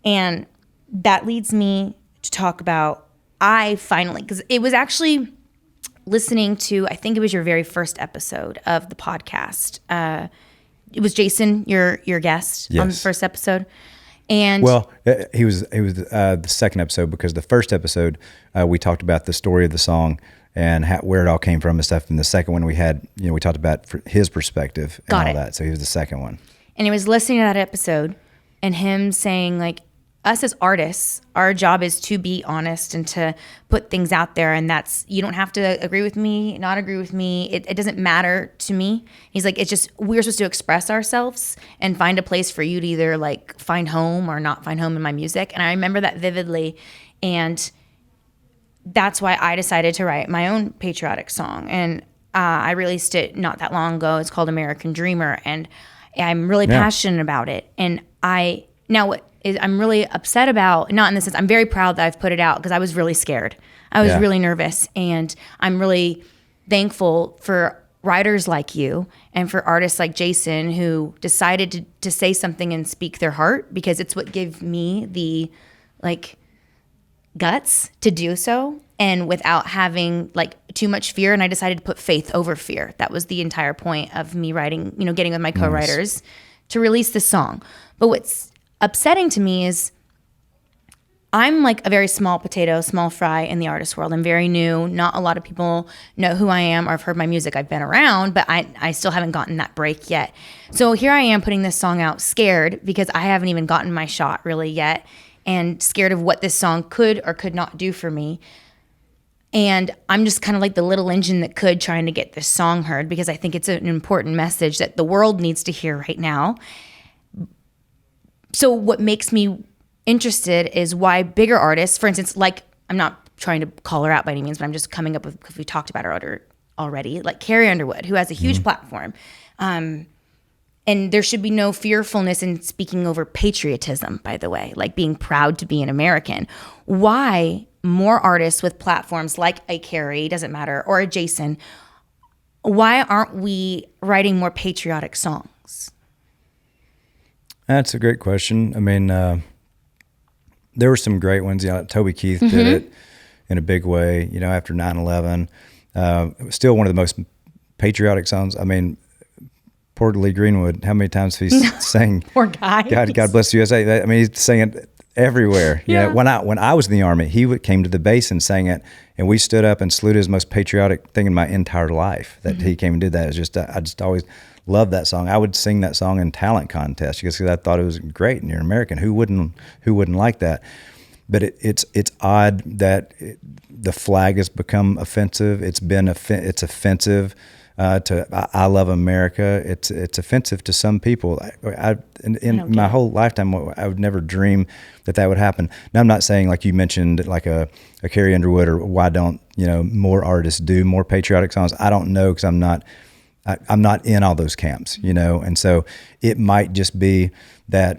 [SPEAKER 1] And that leads me to talk about, because it was actually listening to, I think it was your very first episode of the podcast. It was Jason, your guest on the first episode. And
[SPEAKER 2] well, he was the second episode, because the first episode we talked about the story of the song and where it all came from and stuff. And the second one we had, we talked about his perspective and all that. So he was the second one.
[SPEAKER 1] And he was listening to that episode and him saying, like, us as artists, our job is to be honest and to put things out there. And you don't have to agree with me, not agree with me. It doesn't matter to me. He's like, it's just, we're supposed to express ourselves and find a place for you to either like find home or not find home in my music. And I remember that vividly. And that's why I decided to write my own patriotic song. And I released it not that long ago. It's called American Dreamer. And I'm really passionate about it. And I'm really upset about, not in the sense, I'm very proud that I've put it out because I was really scared. I was really nervous. And I'm really thankful for writers like you and for artists like Jason who decided to say something and speak their heart, because it's what gave me the like guts to do so, and without having like too much fear. And I decided to put faith over fear. That was the entire point of me writing, getting with my co-writers to release this song. But what's upsetting to me is I'm like a very small potato, small fry in the artist world. I'm very new. Not a lot of people know who I am or have heard my music. I've been around, but I still haven't gotten that break yet. So here I am putting this song out scared because I haven't even gotten my shot really yet, and scared of what this song could or could not do for me. And I'm just kind of like the little engine that could, trying to get this song heard, because I think it's an important message that the world needs to hear right now. So what makes me interested is why bigger artists, for instance, like, I'm not trying to call her out by any means, but I'm just coming up with, because we talked about her already, like Carrie Underwood, who has a huge platform. And there should be no fearfulness in speaking over patriotism, by the way, like being proud to be an American. Why more artists with platforms like a Carrie, doesn't matter, or a Jason, why aren't we writing more patriotic songs?
[SPEAKER 2] That's a great question. I mean, there were some great ones. Toby Keith did it in a big way, after 9/11. It was still one of the most patriotic songs. I mean, poor Lee Greenwood, how many times he sang
[SPEAKER 1] poor guy.
[SPEAKER 2] God bless the USA. I mean, he's singing it everywhere.
[SPEAKER 1] Yeah.
[SPEAKER 2] When I was in the Army, he came to the base and sang it, and we stood up and saluted his most patriotic thing in my entire life, that he came and did that. It was just, I just always loved that song. I would sing that song in talent contests because I thought it was great, and you're American. Who wouldn't like that? But it's odd that the flag has become offensive. It's offensive to I love America. It's offensive to some people. In my whole lifetime, I would never dream that would happen. Now, I'm not saying, like you mentioned, like a Carrie Underwood, or why don't more artists do more patriotic songs? I don't know, because I'm not in all those camps, and so it might just be that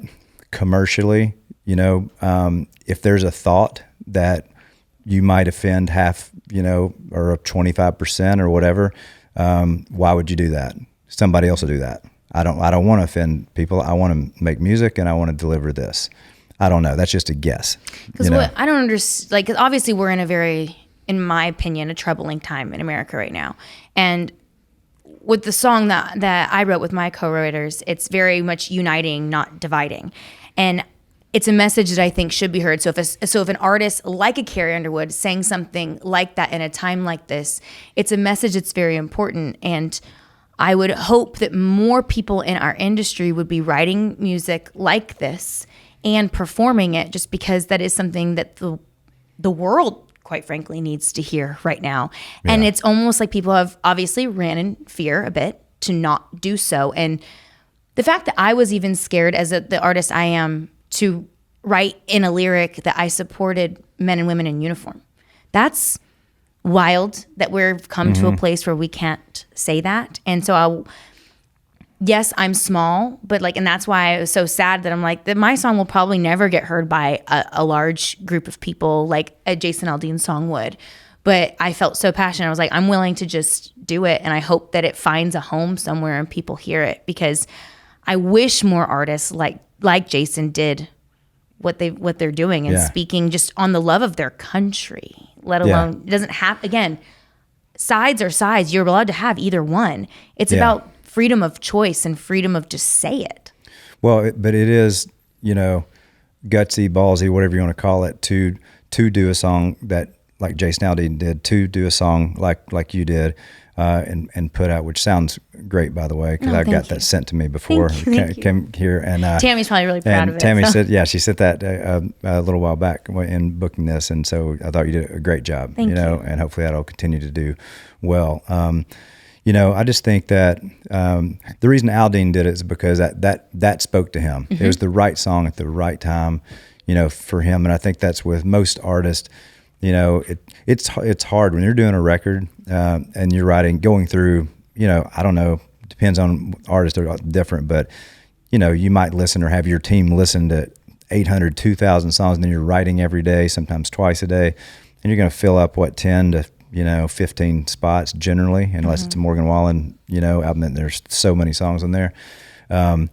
[SPEAKER 2] commercially, if there's a thought that you might offend half, or 25% or whatever, why would you do that? Somebody else will do that. I don't want to offend people. I want to make music and I want to deliver this. I don't know. That's just a guess.
[SPEAKER 1] Because what I don't understand, like, 'cause obviously we're in a very in my opinion, a troubling time in America right now. And with the song that I wrote with my co-writers, it's very much uniting, not dividing. And it's a message that I think should be heard. So if an artist like a Carrie Underwood sang something like that in a time like this, it's a message that's very important. And I would hope that more people in our industry would be writing music like this and performing it, just because that is something that the world, quite frankly, needs to hear right now. Yeah. And it's almost like people have obviously ran in fear a bit to not do so. And the fact that I was even scared as the artist I am to write in a lyric that I supported men and women in uniform, that's wild that we've come to a place where we can't say that. And so yes, I'm small, but and that's why I was so sad that I'm like, that my song will probably never get heard by a large group of people like a Jason Aldean song would. But I felt so passionate. I was like, I'm willing to just do it. And I hope that it finds a home somewhere and people hear it, because I wish more artists like Jason did what they're doing and speaking just on the love of their country, let alone, it doesn't have, again, sides are sides. You're allowed to have either one. It's about freedom of choice and freedom of just say it. Well,
[SPEAKER 2] but it is, gutsy, ballsy, whatever you want to call it, to do a song that like Jason Aldean did, to do a song like you did, and put out, which sounds great, by the way, because I got that sent to me before. Came here, and
[SPEAKER 1] Tammy's probably really proud of it.
[SPEAKER 2] Tammy said, she sent that a little while back in booking this, and so I thought you did a great job.
[SPEAKER 1] Thank you.
[SPEAKER 2] And hopefully that'll continue to do well. I just think that the reason Aldean did it is because that spoke to him. It was the right song at the right time, for him, and I think that's with most artists. It's hard when you're doing a record and you're going through, I don't know, depends on artists, they're different, but, you might listen or have your team listen to 800, 2,000 songs, and then you're writing every day, sometimes twice a day, and you're going to fill up, 10 to 15 spots generally, unless it's a Morgan Wallen, album, and there's so many songs on there. I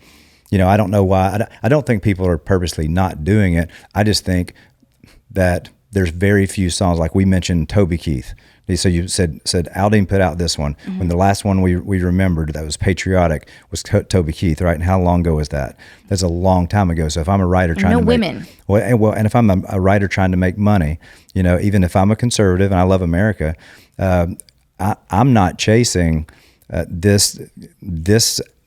[SPEAKER 2] don't know why. I don't think people are purposely not doing it. I just think that there's very few songs, like we mentioned Toby Keith. So you said Aldean put out this one. When the last one we remembered that was patriotic was Toby Keith, right? And how long ago was that? That's a long time ago. So if I'm a writer trying to make and if I'm a writer trying to make money, even if I'm a conservative and I love America, I'm not chasing this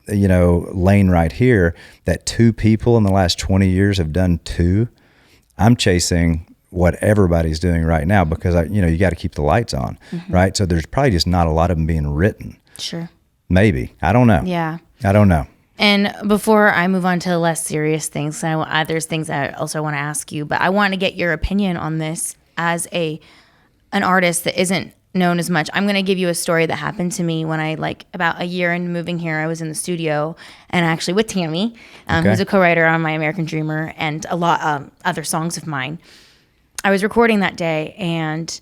[SPEAKER 2] lane right here that two people in the last 20 years have done too. I'm chasing what everybody's doing right now, because you got to keep the lights on, right? So there's probably just not a lot of them being written.
[SPEAKER 1] Sure.
[SPEAKER 2] Maybe. I don't know.
[SPEAKER 1] Yeah.
[SPEAKER 2] I don't know.
[SPEAKER 1] And before I move on to less serious things, there's things I also want to ask you, but I want to get your opinion on this as an artist that isn't known as much. I'm going to give you a story that happened to me when I, about a year into moving here, I was in the studio, and actually with Tammy, who's a co-writer on My American Dreamer and a lot other songs of mine. I was recording that day, and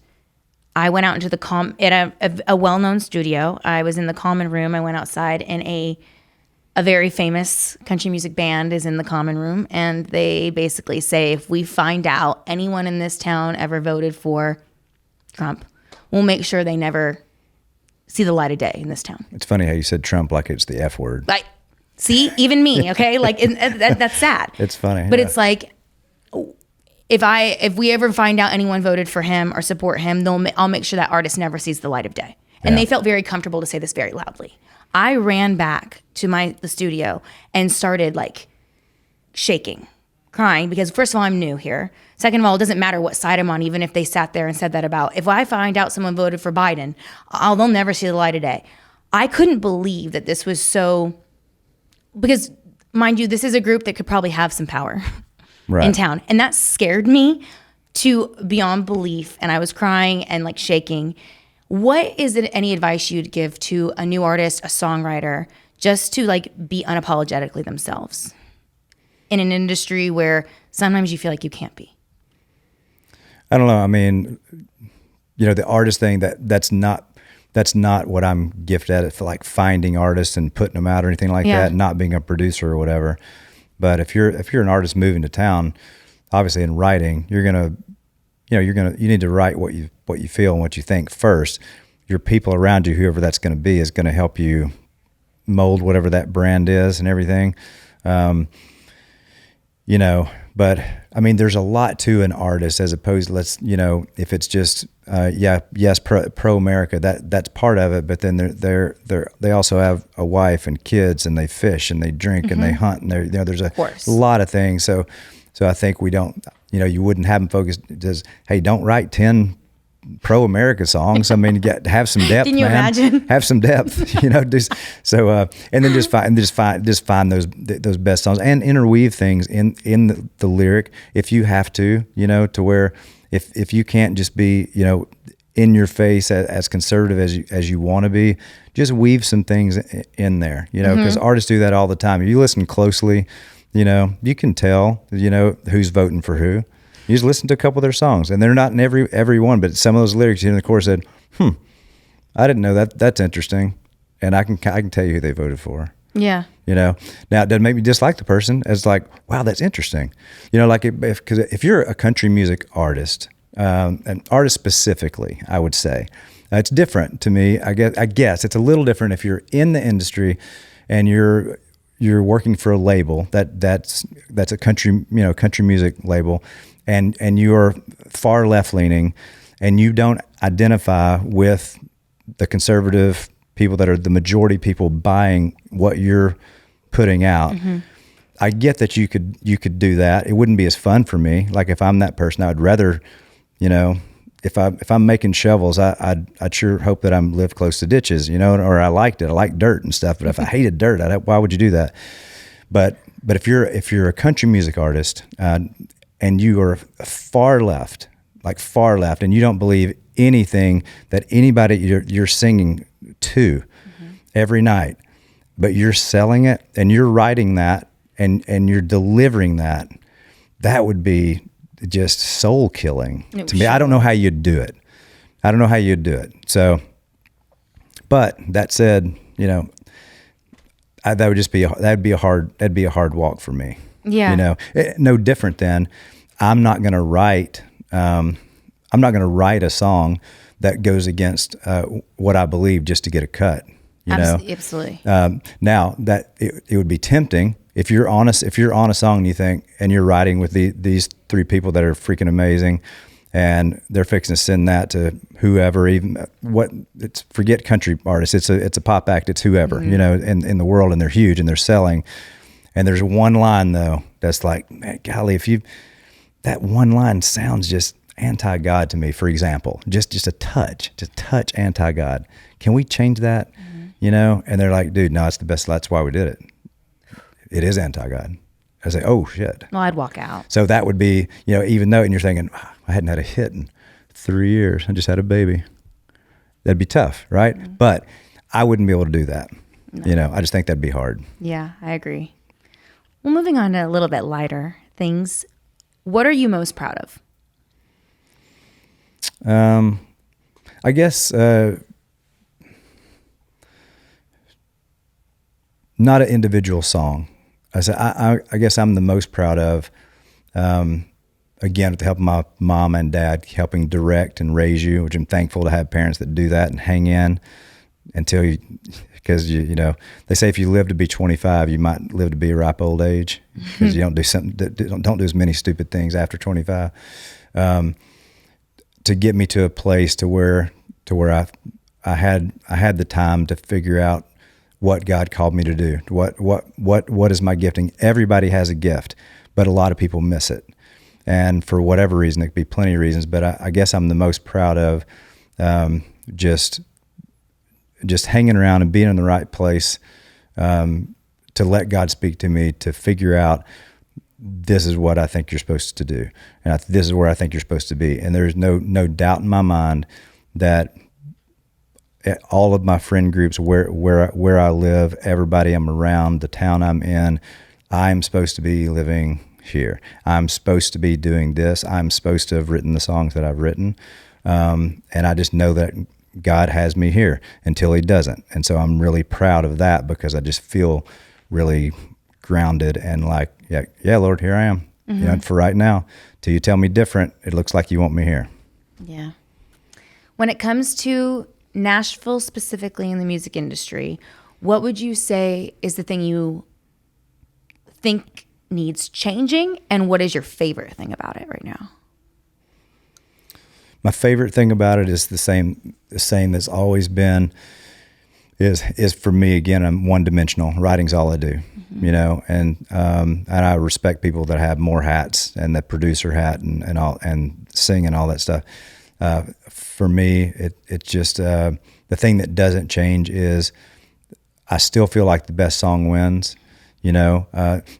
[SPEAKER 1] I went out into the at a well-known studio. I was in the common room. I went outside, and a very famous country music band is in the common room, and they basically say, if we find out anyone in this town ever voted for Trump, we'll make sure they never see the light of day in this town.
[SPEAKER 2] It's funny how you said Trump like it's the F word.
[SPEAKER 1] See, even me, okay? That's sad.
[SPEAKER 2] It's funny.
[SPEAKER 1] But it's like, if we ever find out anyone voted for him or support him, I'll make sure that artist never sees the light of day. And they felt very comfortable to say this very loudly. I ran back to the studio and started shaking, crying, because first of all, I'm new here. Second of all, it doesn't matter what side I'm on, even if they sat there and said that about. If I find out someone voted for Biden, they'll never see the light of day. I couldn't believe that this was so, because mind you, this is a group that could probably have some power. Right. In town. And that scared me to beyond belief. And I was crying and shaking. What is it, any advice you'd give to a new artist, a songwriter, just to be unapologetically themselves in an industry where sometimes you feel like you can't be?
[SPEAKER 2] I don't know. I mean, the artist thing, that's not what I'm gifted at, for finding artists and putting them out or anything like that, not being a producer or whatever. But if you're an artist moving to town, obviously in writing, you're gonna you need to write what you feel and what you think first. Your people around you, whoever that's going to be, is going to help you mold whatever that brand is and everything. But I mean, there's a lot to an artist as opposed to if it's just, yes, pro America, that's part of it. But then they also have a wife and kids, and they fish and they drink and they hunt, and there's a lot of things. So I think we don't, you wouldn't have them focused hey, don't write 10 pro America songs. I mean, have some depth.
[SPEAKER 1] Can you imagine?
[SPEAKER 2] Have some depth, and then just find those best songs and interweave things in the lyric if you have to where if you can't just be, in your face as conservative as you want to be, just weave some things in there, because artists do that all the time. If you listen closely, you can tell, who's voting for who. You just listen to a couple of their songs, and they're not in every one, but some of those lyrics in the chorus said, I didn't know that. That's interesting. And I can tell you who they voted for.
[SPEAKER 1] Yeah.
[SPEAKER 2] Now it doesn't make me dislike the person. It's like, wow, that's interesting. Because if you're a country music artist, an artist specifically, I would say, it's different to me. I guess it's a little different if you're in the industry and you're working for a label that's a country music label, and you are far left leaning, and you don't identify with the conservative people that are the majority people buying what you're putting out. I get that you could do that. It wouldn't be as fun for me. Like if I'm that person, I'd rather, if I'm making shovels, I'd sure hope that I'm live close to ditches, or I liked it. I like dirt and stuff. But if I hated dirt, why would you do that? But if you're a country music artist, and you are far left, and you don't believe anything that anybody you're singing to every night, but you're selling it and you're writing that and you're delivering that would be just soul killing to me. I don't know how you'd do it. So, but that said, that'd be a hard walk for me.
[SPEAKER 1] Yeah.
[SPEAKER 2] No different than I'm not going to write a song that goes against what I believe just to get a cut.
[SPEAKER 1] Absolutely.
[SPEAKER 2] Now that it would be tempting if you're on a song and you think, and you're writing with these three people that are freaking amazing, and they're fixing to send that to whoever, forget country artists. It's a pop act. It's whoever, in the world, and they're huge and they're selling. And there's one line though that's like, man, golly, that one line sounds just anti-God to me, for example, just a touch anti-God. Can we change that? And they're like, dude, no, it's the best. That's why we did it. It is anti-God. I say, oh shit.
[SPEAKER 1] Well, I'd walk out.
[SPEAKER 2] So that would be, even though, and you're thinking, I hadn't had a hit in 3 years. I just had a baby. That'd be tough, right? Mm-hmm. But I wouldn't be able to do that. No. I just think that'd be hard.
[SPEAKER 1] Yeah, I agree. Well, moving on to a little bit lighter things. What are you most proud of?
[SPEAKER 2] I guess not an individual song. I guess I'm the most proud of, again, with the help of my mom and dad, helping direct and raise you, which I'm thankful to have parents that do that and hang in until you, because they say if you live to be 25, you might live to be a ripe old age, because you don't do as many stupid things after 25. To get me to a place to where I had the time to figure out what God called me to do. What is my gifting? Everybody has a gift, but a lot of people miss it. And for whatever reason, it could be plenty of reasons, but I guess I'm the most proud of just hanging around and being in the right place, to let God speak to me, to figure out this is what I think you're supposed to do, and this is where I think you're supposed to be. And there's no doubt in my mind that all of my friend groups, where I live, everybody I'm around, the town I'm in, I'm supposed to be living here. I'm supposed to be doing this. I'm supposed to have written the songs that I've written. And I just know that God has me here until he doesn't. And so I'm really proud of that, because I just feel really grounded and like, yeah, Lord, here I am. You know, for right now, till you tell me different, it looks like you want me here.
[SPEAKER 1] Yeah. When it comes to Nashville specifically in the music industry, what would you say is the thing you think needs changing, and what is your favorite thing about it right now?
[SPEAKER 2] My favorite thing about it is the same that's always been, is for me, again, I'm one-dimensional. Writing's all I do, you know, and I respect people that have more hats, and the producer hat and all, and sing and all that stuff. For me, it's just the thing that doesn't change is I still feel like the best song wins. You know,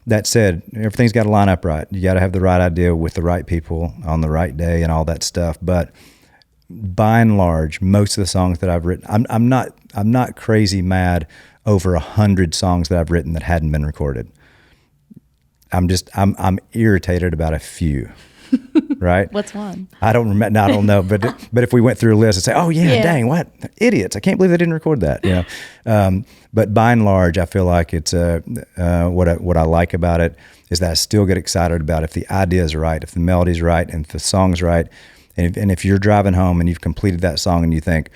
[SPEAKER 2] that said, everything's got to line up right. You got to have the right idea with the right people on the right day and all that stuff. But by and large, most of the songs that I've written, I'm not crazy mad over 100 songs that I've written that hadn't been recorded. I'm irritated about a few. Right?
[SPEAKER 1] What's one?
[SPEAKER 2] I don't remember. I don't know. But if we went through a list and say, "Oh yeah, dang, what idiots! I can't believe they didn't record that." You know. But by and large, I feel like it's what I like about it is that I still get excited about if the idea is right, if the melody's right, and if the song's right, and if you're driving home and you've completed that song and you think,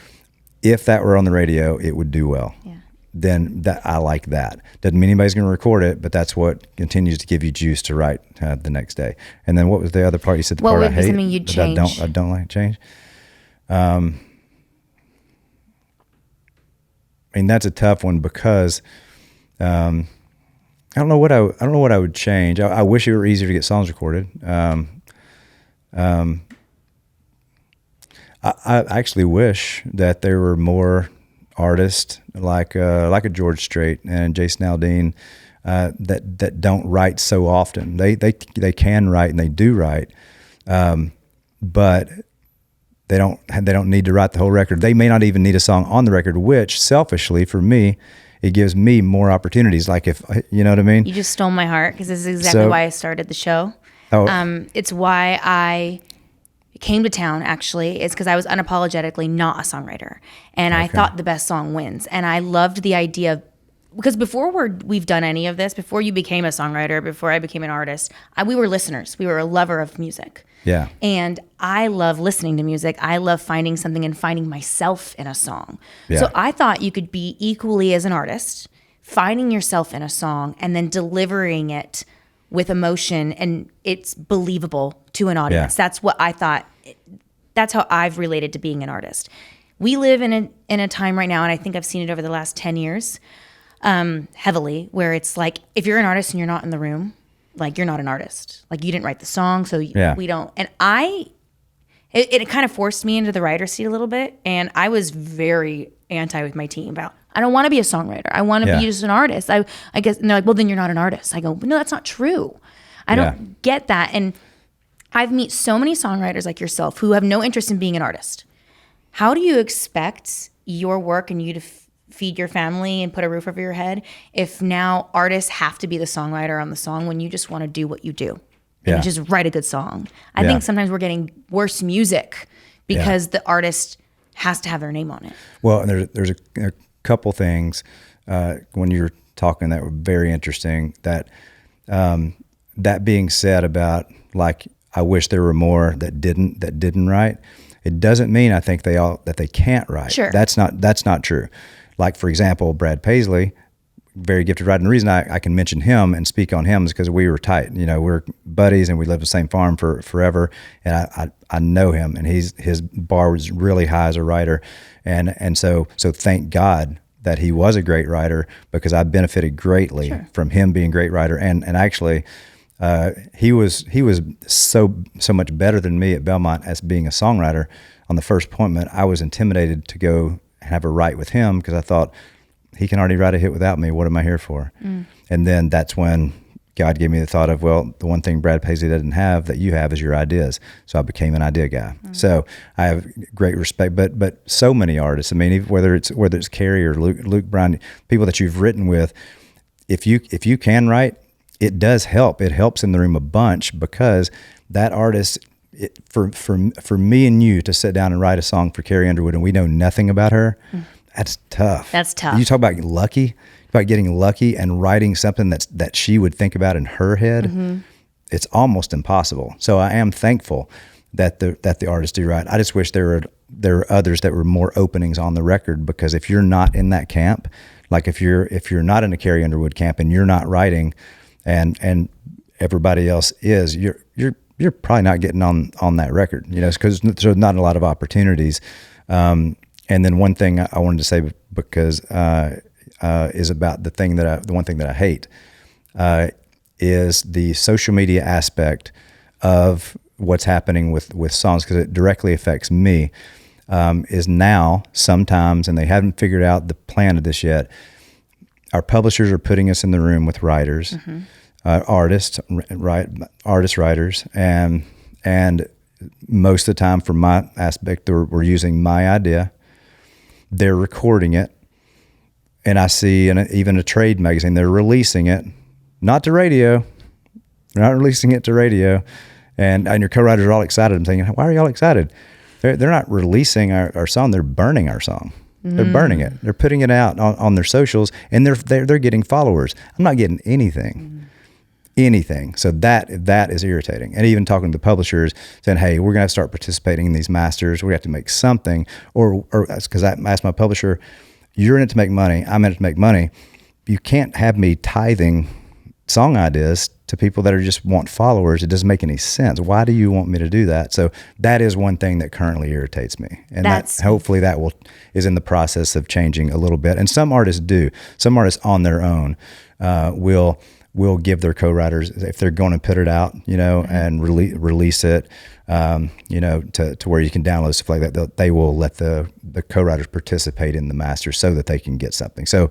[SPEAKER 2] if that were on the radio, it would do well. Yeah. Then I like that. Doesn't mean anybody's going to record it, but that's what continues to give you juice to write the next day. And then what was the other part? You said the part I hate. What would be something you'd change? I don't like change. I mean, that's a tough one because I don't know what I would change. I wish it were easier to get songs recorded. I actually wish that there were more artists like a George Strait and Jason Aldean that don't write so often. They can write and they do write, but they don't need to write the whole record. They may not even need a song on the record, which selfishly for me, it gives me more opportunities. Like if you know what I mean. You
[SPEAKER 1] just stole my heart because this is exactly why I started the show. It's why I came to town, actually. It's because I was unapologetically not a songwriter. And I thought the best song wins. And I loved the idea of, because before we've done any of this, before you became a songwriter, before I became an artist, we were listeners. We were a lover of music.
[SPEAKER 2] Yeah.
[SPEAKER 1] And I love listening to music. I love finding something and finding myself in a song.
[SPEAKER 2] Yeah.
[SPEAKER 1] So I thought you could be equally as an artist, finding yourself in a song and then delivering it with emotion, and it's believable to an audience.
[SPEAKER 2] Yeah.
[SPEAKER 1] That's what I thought. That's how I've related to being an artist. We live in a time right now, and I think I've seen it over the last 10 years, heavily, where it's like, if you're an artist and you're not in the room, like, you're not an artist. Like, you didn't write the song, so we don't. And it kind of forced me into the writer's seat a little bit, and I was very anti with my team about, I don't want to be a songwriter. I want to be just an artist. I guess, and they're like, well, then you're not an artist. I go, no, that's not true. I don't get that. And I've met so many songwriters like yourself who have no interest in being an artist. How do you expect your work and you to feed your family and put a roof over your head if now artists have to be the songwriter on the song when you just want to do what you do and just write a good song? I think sometimes we're getting worse music because the artist has to have their name on it.
[SPEAKER 2] Well, and there's a couple things when you're talking that were very interesting. That being said, about like, I wish there were more that didn't write. It doesn't mean I think that they can't write.
[SPEAKER 1] Sure.
[SPEAKER 2] That's not true. Like, for example, Brad Paisley, very gifted writer. And the reason I can mention him and speak on him is because we were tight. You know, we're buddies and we lived the same farm for forever. And I know him, and his bar was really high as a writer. And so thank God that he was a great writer, because I benefited greatly from him being a great writer. And actually, he was so much better than me at Belmont as being a songwriter. On the first appointment, I was intimidated to go and have a write with him because I thought, he can already write a hit without me. What am I here for? And then that's when God gave me the thought of, well, the one thing Brad Paisley doesn't have that you have is your ideas. So I became an idea guy. So I have great respect, but so many artists. I mean, whether it's Carrie or Luke Bryan, people that you've written with, if you can write, it does help. It helps in the room a bunch, because that artist, for me and you to sit down and write a song for Carrie Underwood and we know nothing about her, that's tough.
[SPEAKER 1] That's tough.
[SPEAKER 2] You talk about lucky, about getting lucky and writing something that she would think about in her head. it's almost impossible. So I am thankful that the artists do right. I just wish there were others that were more openings on the record, because if you're not in that camp, like if you're not in a Carrie Underwood camp and you're not writing, and everybody else is, you're probably not getting on that record, because there's not a lot of opportunities. And then one thing I wanted to say, because is about the one thing that I hate, is the social media aspect of what's happening with songs, because it directly affects me. Is now sometimes, and they haven't figured out the plan of this yet, our publishers are putting us in the room with writers, artists, writers, and most of the time, from my aspect, we're using my idea. They're recording it, and I see even a trade magazine, they're releasing it, not to radio. They're not releasing it to radio, and your co-writers are all excited. I'm thinking, why are you all excited? They're not releasing our song. They're burning our song. They're burning it. They're putting it out on their socials, and they're getting followers. I'm not getting anything. So that is irritating. And even talking to the publishers, saying, hey, we're gonna have to start participating in these masters. We have to make something, or because I asked my publisher, you're in it to make money, I'm in it to make money. You can't have me tithing song ideas to people that just want followers. It doesn't make any sense. Why do you want me to do that? So that is one thing that currently irritates me, and hopefully that is in the process of changing a little bit. And some artists do. Some artists on their own will give their co-writers, if they're going to put it out, and release it, to where you can download stuff like that. They will let the co-writers participate in the master so that they can get something. So.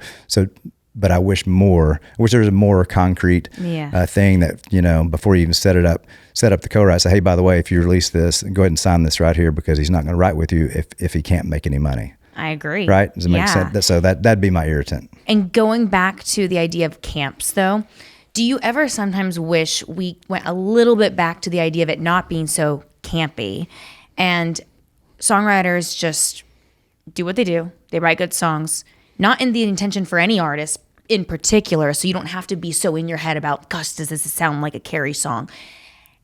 [SPEAKER 2] But I wish there was a more concrete thing that, before you even set up the co-write, say, hey, by the way, if you release this, go ahead and sign this right here, because he's not going to write with you if he can't make any money.
[SPEAKER 1] I agree.
[SPEAKER 2] Right? Does it make sense? So that'd be my irritant.
[SPEAKER 1] And going back to the idea of camps, though, do you ever sometimes wish we went a little bit back to the idea of it not being so campy, and songwriters just do what they do? They write good songs, not in the intention for any artist in particular, so you don't have to be so in your head about, gosh, does this sound like a Carrie song?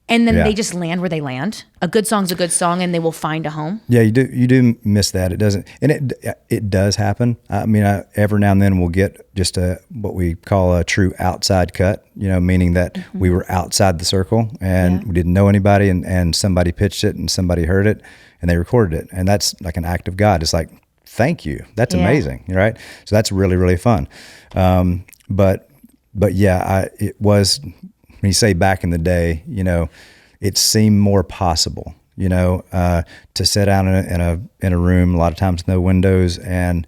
[SPEAKER 1] And then they just land where they land. A good song's a good song, and they will find a home. Yeah, you
[SPEAKER 2] do miss that. It doesn't, and it does happen. I mean, every now and then we'll get just what we call a true outside cut, meaning that we were outside the circle and we didn't know anybody, and somebody pitched it and somebody heard it and they recorded it. And that's like an act of God. It's like, thank you. That's amazing, right? So that's really, really fun. But it was, when you say back in the day, it seemed more possible, to sit down in a room, a lot of times no windows, and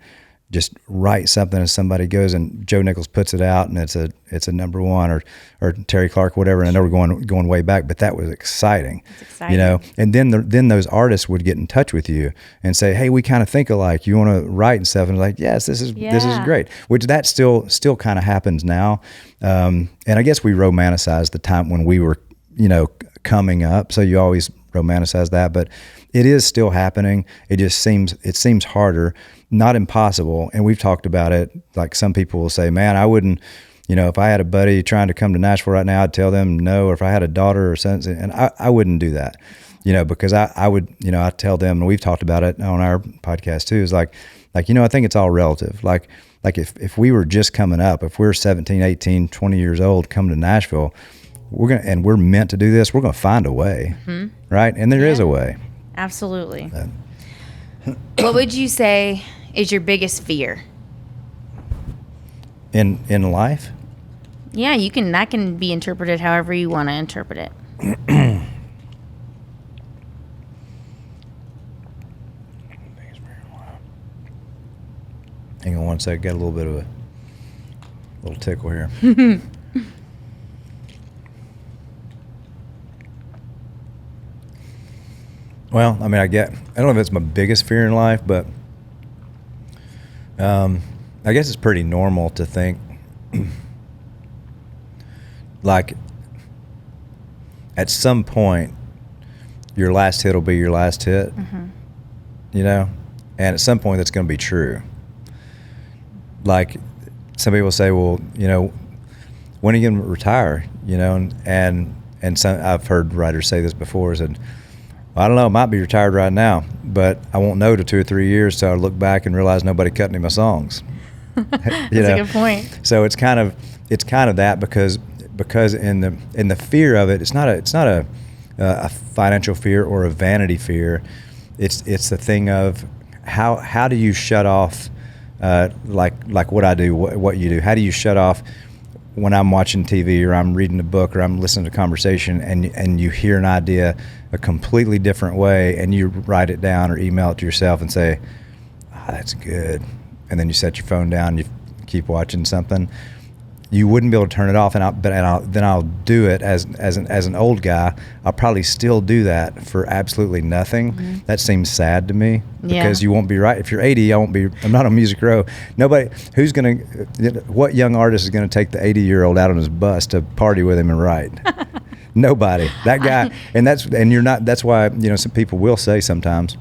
[SPEAKER 2] just write something, and somebody goes and Joe Nichols puts it out, and it's a number one, or Terry Clark, whatever. And I know we're going way back, but that was exciting. It's exciting. And then those artists would get in touch with you and say, hey, we kind of think alike. You want to write and stuff? And like, yes, this is great. Which that still kind of happens now. And I guess we romanticize the time when we were, coming up. So you always romanticize that, but it is still happening. It seems harder. Not impossible. And we've talked about it. Like, some people will say, man, I wouldn't, if I had a buddy trying to come to Nashville right now, I'd tell them no. Or if I had a daughter or something, and I wouldn't do that, because I would, I tell them, and we've talked about it on our podcast too, is like, I think it's all relative. Like if we were just coming up, if we're 17, 18, 20 years old, come to Nashville, we're meant to do this, we're going to find a way. Right. And there is a way.
[SPEAKER 1] Absolutely. What would you say is your biggest fear
[SPEAKER 2] in life?
[SPEAKER 1] Yeah, that can be interpreted however you want to interpret it.
[SPEAKER 2] Hang on one second, got a little bit of a little tickle here. Well, I mean, I don't know if it's my biggest fear in life, but I guess it's pretty normal to think like at some point your last hit will be your last hit, and at some point that's going to be true. Like, some people say, well, when are you going to retire? And And so I've heard writers say this before, said, I don't know, I might be retired right now, but I won't know to 2 or 3 years till I look back and realize nobody cut any of my songs.
[SPEAKER 1] That's a good point.
[SPEAKER 2] So it's kind of that because in the fear of it, it's not a financial fear or a vanity fear. It's the thing of how do you shut off like what I do, what you do? How do you shut off when I'm watching TV or I'm reading a book or I'm listening to conversation and you hear an idea a completely different way and you write it down or email it to yourself and say, that's good. And then you set your phone down and you keep watching something. You wouldn't be able to turn it off, then I'll do it as an old guy. I'll probably still do that for absolutely nothing. Mm-hmm. That seems sad to me because you won't be right. If you're 80, I'm not on Music Row. Nobody what young artist is gonna take the 80-year-old out on his bus to party with him and write? Nobody. That guy, that's why, some people will say sometimes,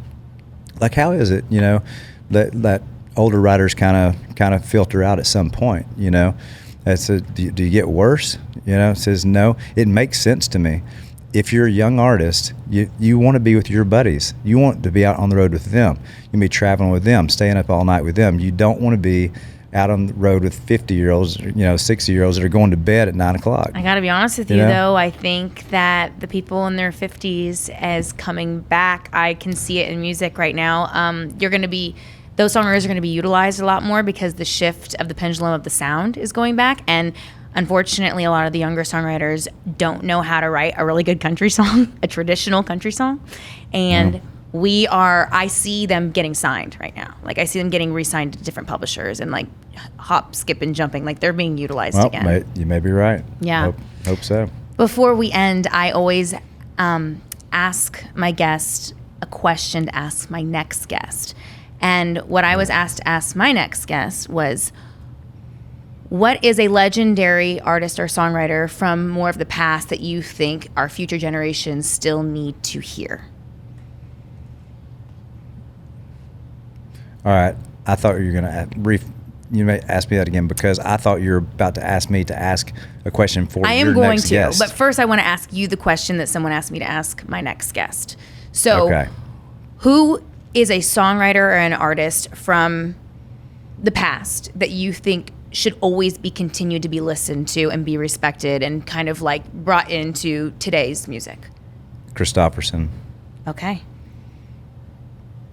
[SPEAKER 2] like, how is it, that older writers kind of filter out at some point, do you get worse? It says no. It makes sense to me. If you're a young artist, you want to be with your buddies. You want to be out on the road with them. You can be traveling with them, staying up all night with them. You don't want to be out on the road with 50-year-olds, 60-year-olds that are going to bed at 9 o'clock.
[SPEAKER 1] I got to be honest with you, though. I think that the people in their 50s as coming back, I can see it in music right now. Those songwriters are going to be utilized a lot more because the shift of the pendulum of the sound is going back. And unfortunately, a lot of the younger songwriters don't know how to write a really good country song, a traditional country song. And I see them getting signed right now. Like, I see them getting re-signed to different publishers and like hop, skip, and jumping. Like, they're being utilized again.
[SPEAKER 2] You may be right.
[SPEAKER 1] Yeah.
[SPEAKER 2] Hope so.
[SPEAKER 1] Before we end, I always ask my guest a question to ask my next guest. And what I was asked to ask my next guest was, what is a legendary artist or songwriter from more of the past that you think our future generations still need to hear?
[SPEAKER 2] All right. I thought you were going to you may ask me that again because I thought you were about to ask me to ask a question for your next guest. I am going to,
[SPEAKER 1] but first I want to ask you the question that someone asked me to ask my next guest. So, who is a songwriter or an artist from the past that you think should always be continued to be listened to and be respected and kind of like brought into today's music?
[SPEAKER 2] Christopherson.
[SPEAKER 1] Okay.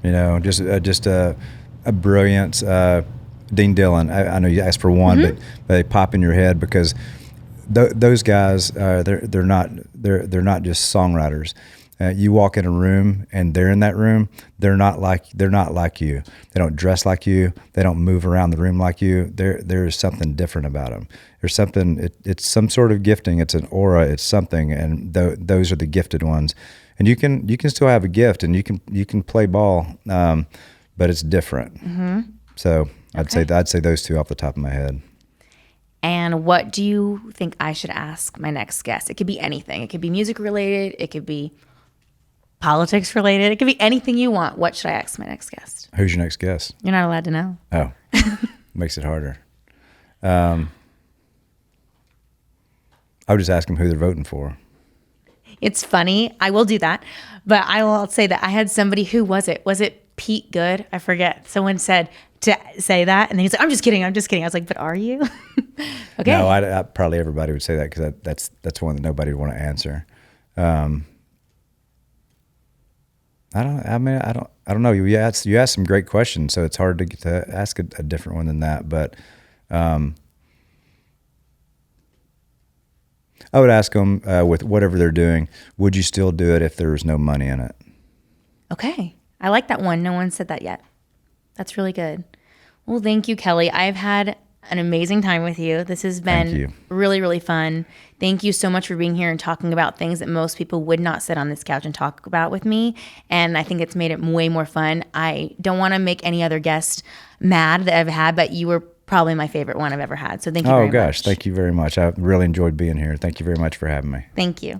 [SPEAKER 2] Just a brilliance. Dean Dillon. I know you asked for one, but they pop in your head because those guys, they're not just songwriters. You walk in a room and they're in that room. They're not like you. They don't dress like you. They don't move around the room like you. There's something different about them. There's something. It's some sort of gifting. It's an aura. It's something. And those are the gifted ones. And you can still have a gift and you can play ball, but it's different. Mm-hmm. So I'd say those two off the top of my head.
[SPEAKER 1] And what do you think I should ask my next guest? It could be anything. It could be music related. It could be politics related. It could be anything you want. What should I ask my next guest?
[SPEAKER 2] Who's your next guest?
[SPEAKER 1] You're not allowed to know.
[SPEAKER 2] Oh, makes it harder. I would just ask them who they're voting for.
[SPEAKER 1] It's funny. I will do that. But I will say that I had somebody, who was it? Was it Pete Good? I forget. Someone said to say that. And then he's like, I'm just kidding. I was like, but are you? Okay.
[SPEAKER 2] No, I probably everybody would say that because that's one that nobody would want to answer. I don't know. You asked some great questions, so it's hard to get to ask a different one than that. But I would ask them with whatever they're doing, would you still do it if there was no money in it?
[SPEAKER 1] Okay. I like that one. No one said that yet. That's really good. Well, thank you, Kelley. I've had an amazing time with you. This has been really, really fun. Thank you so much for being here and talking about things that most people would not sit on this couch and talk about with me. And I think it's made it way more fun. I don't want to make any other guest mad that I've had, but you were probably my favorite one I've ever had. So thank you very much.
[SPEAKER 2] Oh, gosh. Thank you very much. I really enjoyed being here. Thank you very much for having me.
[SPEAKER 1] Thank you.